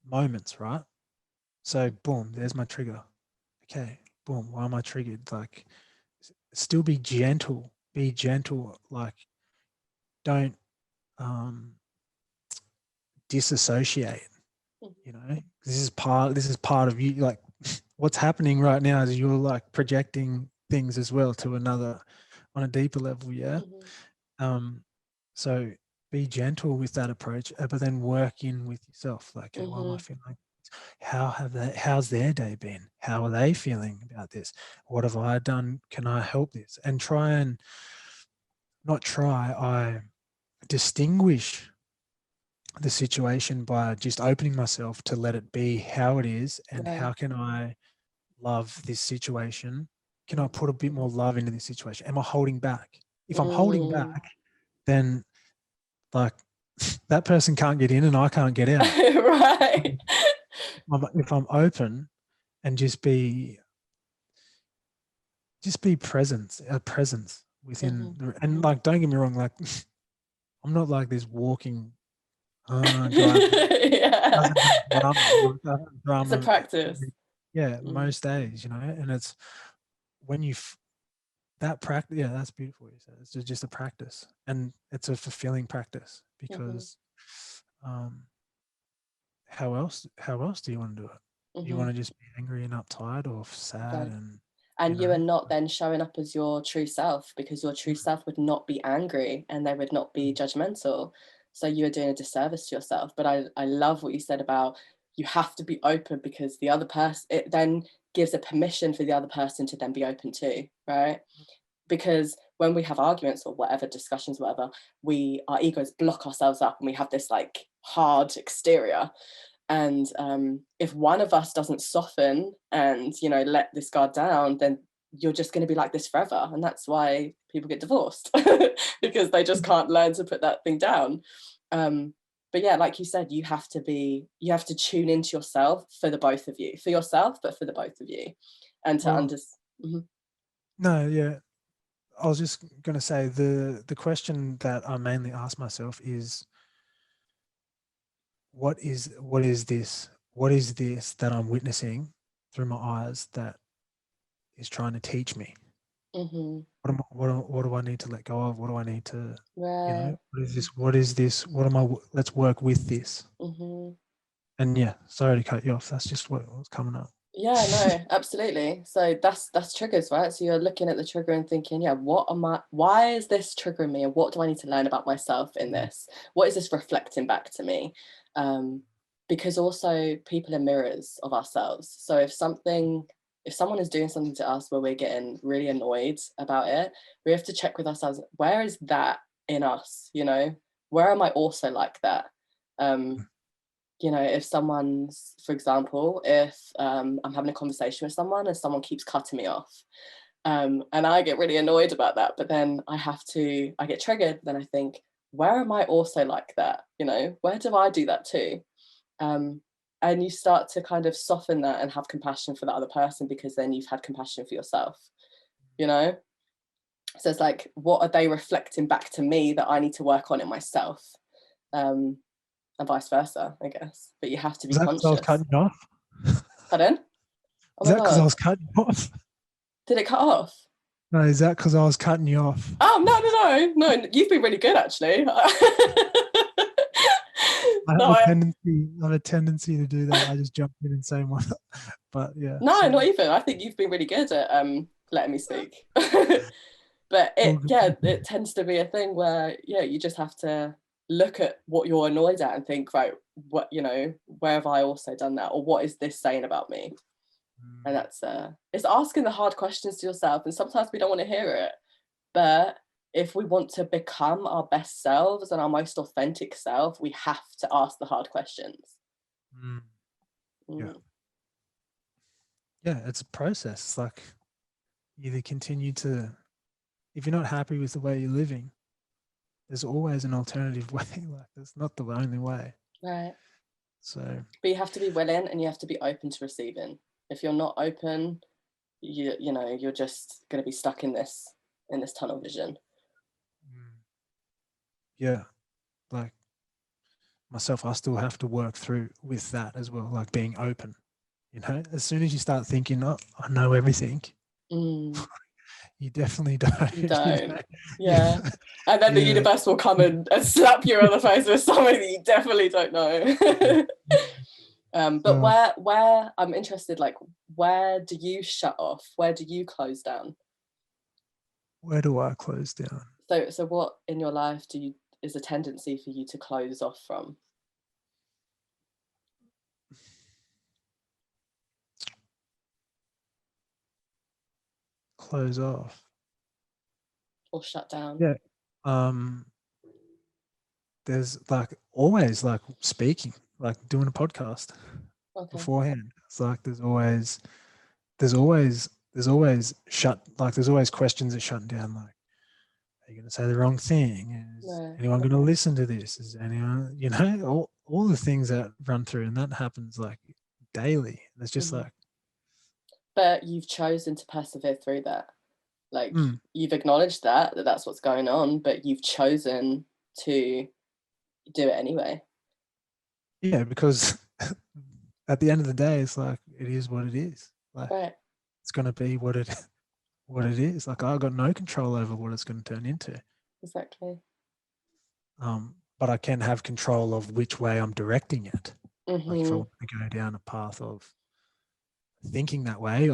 [SPEAKER 1] moments, right? So boom, there's my trigger. Okay, boom, why am I triggered? Like, still be gentle. Be gentle. Like, don't um disassociate. This is part of you. Like, what's happening right now is you're like projecting things as well to another, on a deeper level. Yeah.
[SPEAKER 2] Hmm.
[SPEAKER 1] Um, so be gentle with that approach, but then work in with yourself. Like, okay, why am I
[SPEAKER 2] Hmm.
[SPEAKER 1] feeling like this? How's their day been? How are they feeling about this? What have I done? Can I help this? And try and not try, I distinguish the situation by just opening myself to let it be how it is, and
[SPEAKER 2] Right.
[SPEAKER 1] how can I love this situation? Can I put a bit more love into this situation? Am I holding back? If I'm holding
[SPEAKER 2] Mm.
[SPEAKER 1] back, then, like, that person can't get in and I can't get out.
[SPEAKER 2] Right.
[SPEAKER 1] If I'm open and just be present, a presence
[SPEAKER 2] Hmm.
[SPEAKER 1] within and like, don't get me wrong, like, I'm not like this walking guy that
[SPEAKER 2] Yeah.
[SPEAKER 1] doesn't have drama. Like, I have
[SPEAKER 2] It's a
[SPEAKER 1] drama,
[SPEAKER 2] practice.
[SPEAKER 1] yeah,
[SPEAKER 2] Mm.
[SPEAKER 1] most days, and it's when that practice, yeah, that's beautiful. You said it's just a practice, and it's a fulfilling practice,
[SPEAKER 2] Hmm.
[SPEAKER 1] because um, how else do you want to do it? Do you want
[SPEAKER 2] Hmm.
[SPEAKER 1] to just be angry and uptight, or sad,
[SPEAKER 2] No.
[SPEAKER 1] and you
[SPEAKER 2] And you are
[SPEAKER 1] know?
[SPEAKER 2] not then showing up as your true self, because your true self would not be angry and they would not be judgmental. So you are doing a disservice to yourself. But I love what you said about, you have to be open, because the other person, it then gives a permission for the other person to then be open too, right? Because when we have arguments or whatever, discussions, whatever, our egos block ourselves up and we have this like hard exterior. And if one of us doesn't soften and let this guard down, then you're just going to be like this forever. And that's why people get divorced, because they just can't learn to put that thing down. But yeah, like you said, you have to tune into yourself, for the both of you, for yourself, but for the both of you, and to understand.
[SPEAKER 1] No, yeah. I was just going to say the question that I mainly ask myself is, what is this? What is this that I'm witnessing through my eyes that is trying to teach me? What do I need to let go of? What do I need to,
[SPEAKER 2] Right.
[SPEAKER 1] what is this? What is this? What am I? Let's work with this. And yeah, sorry to cut you off. That's just what was coming up.
[SPEAKER 2] Yeah, no, absolutely. So that's triggers, right? So you're looking at the trigger and thinking, yeah, why is this triggering me? And what do I need to learn about myself in this? What is this reflecting back to me? Because also people are mirrors of ourselves. So if someone is doing something to us where we're getting really annoyed about it, we have to check with ourselves, where is that in us? Where am I also like that? If someone's, for example, if I'm having a conversation with someone and someone keeps cutting me off, and I get really annoyed about that, but then I get triggered, then I think, where am I also like that? Where do I do that too? And you start to kind of soften that and have compassion for the other person, because then you've had compassion for yourself, So it's like, what are they reflecting back to me that I need to work on in myself? And vice versa, I guess. But you have to be conscious.
[SPEAKER 1] Is that because I was cutting you off?
[SPEAKER 2] Pardon? Oh
[SPEAKER 1] is that because I was cutting you off?
[SPEAKER 2] Did it cut off?
[SPEAKER 1] No, is that because I was cutting you off?
[SPEAKER 2] Oh, no. You've been really good, actually.
[SPEAKER 1] I have a tendency to do that. I just jump in and say one. But yeah.
[SPEAKER 2] No, not even. I think you've been really good at letting me speak. But it tends to be a thing where, you just have to look at what you're annoyed at and think, right, what, where have I also done that? Or what is this saying about me? And that's it's asking the hard questions to yourself. And sometimes we don't want to hear it. But if we want to become our best selves and our most authentic self, we have to ask the hard questions.
[SPEAKER 1] Yeah. Yeah, it's a process. It's like, either continue to, if you're not happy with the way you're living, there's always an alternative way. Like, it's not the only way.
[SPEAKER 2] Right.
[SPEAKER 1] So,
[SPEAKER 2] but you have to be willing and you have to be open to receiving. If you're not open, you're just going to be stuck in this tunnel vision.
[SPEAKER 1] Yeah, like myself, I still have to work through with that as well, like being open. As soon as you start thinking, oh, I know everything, you definitely don't.
[SPEAKER 2] You don't. Yeah. And then the universe will come and slap you on the face with something that you definitely don't know. But where I'm interested, like, where do you shut off? Where do you close down?
[SPEAKER 1] Where do I close down?
[SPEAKER 2] So what in your life is a tendency for you to close off from?
[SPEAKER 1] Close off.
[SPEAKER 2] Or shut down?
[SPEAKER 1] Yeah. There's like always like speaking, like doing a podcast beforehand. It's like there's always questions that shut down. Like, are you going to say the wrong thing? Is anyone going to listen to this? Is anyone, all the things that run through, and that happens like daily. And it's just like.
[SPEAKER 2] But you've chosen to persevere through that. Like, you've acknowledged that that's what's going on, but you've chosen to do it anyway.
[SPEAKER 1] Yeah, because at the end of the day, it's like, it is what it is. Like, it's going to be what it is. Like, I've got no control over what it's going to turn into.
[SPEAKER 2] Exactly.
[SPEAKER 1] But I can have control of which way I'm directing it. Like, if I want to go down a path of thinking that way,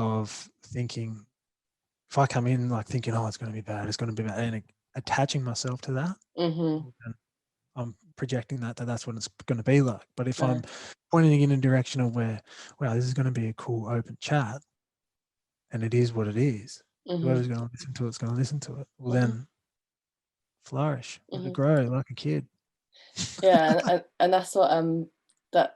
[SPEAKER 1] if I come in like thinking, oh, it's going to be bad, and attaching myself to that, I'm projecting that's what it's going to be like. But if I'm pointing in a direction of where, wow, this is going to be a cool open chat, and it is what it is, whoever's going to listen to it's going to listen to it. Well, then flourish, grow like a kid.
[SPEAKER 2] Yeah, and that's what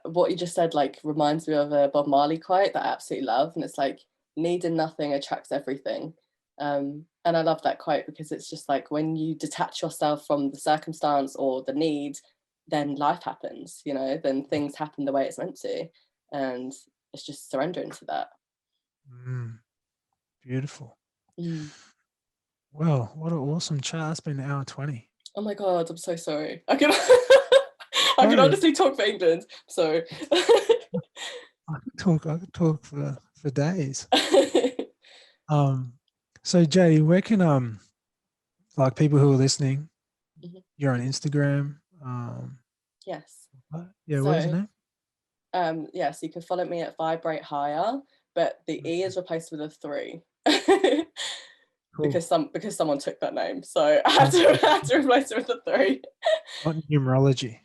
[SPEAKER 2] what you just said, like, reminds me of a Bob Marley quote that I absolutely love, and it's like, needing nothing attracts everything. And I love that quote, because it's just like, when you detach yourself from the circumstance or the need, then life happens, you know, then things happen the way it's meant to. And it's just surrendering to that.
[SPEAKER 1] Beautiful.
[SPEAKER 2] Mm.
[SPEAKER 1] Well, what an awesome chat. It's been an hour 20.
[SPEAKER 2] Oh my God, I'm so sorry. I can I can
[SPEAKER 1] Sorry,
[SPEAKER 2] honestly talk for England. So
[SPEAKER 1] I could talk for days. So Jadie, where can like people who are listening,
[SPEAKER 2] Mhm.
[SPEAKER 1] you're on Instagram.
[SPEAKER 2] Yes.
[SPEAKER 1] Yeah, what is the
[SPEAKER 2] So
[SPEAKER 1] name?
[SPEAKER 2] yes, you can follow me at Vibrate Higher, but the E is replaced with a 3.
[SPEAKER 1] Cool.
[SPEAKER 2] Because someone took that name. So I had to replace it with a 3.
[SPEAKER 1] Not numerology.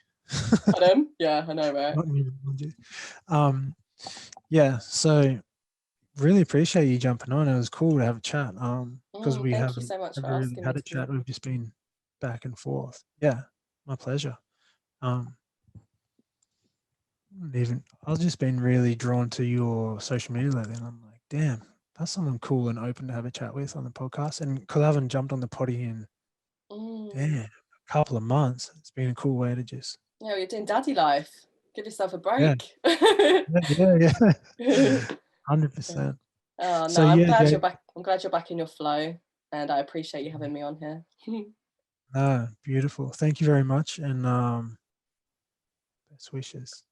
[SPEAKER 2] Pardon? Yeah, I know, right?
[SPEAKER 1] Not numerology. Yeah, so really appreciate you jumping on. It was cool to have a chat. Because we
[SPEAKER 2] Thank you
[SPEAKER 1] haven't
[SPEAKER 2] so much for
[SPEAKER 1] ever really
[SPEAKER 2] asking me
[SPEAKER 1] had a
[SPEAKER 2] to be
[SPEAKER 1] chat.
[SPEAKER 2] on.
[SPEAKER 1] We've just been back and forth. Yeah, my pleasure. Um, even I've just been really drawn to your social media lately, and I'm like, damn, that's someone cool and open to have a chat with on the podcast. And because I haven't jumped on the potty in damn a couple of months, it's been a cool way to just
[SPEAKER 2] Yeah, you're doing daddy life. Give yourself a
[SPEAKER 1] yeah,
[SPEAKER 2] break.
[SPEAKER 1] yeah. 100%.
[SPEAKER 2] Oh no,
[SPEAKER 1] So
[SPEAKER 2] I'm
[SPEAKER 1] yeah,
[SPEAKER 2] glad
[SPEAKER 1] Jay,
[SPEAKER 2] you're back. I'm glad you're back in your flow, and I appreciate you having me on here.
[SPEAKER 1] no, beautiful. Thank you very much, and best wishes.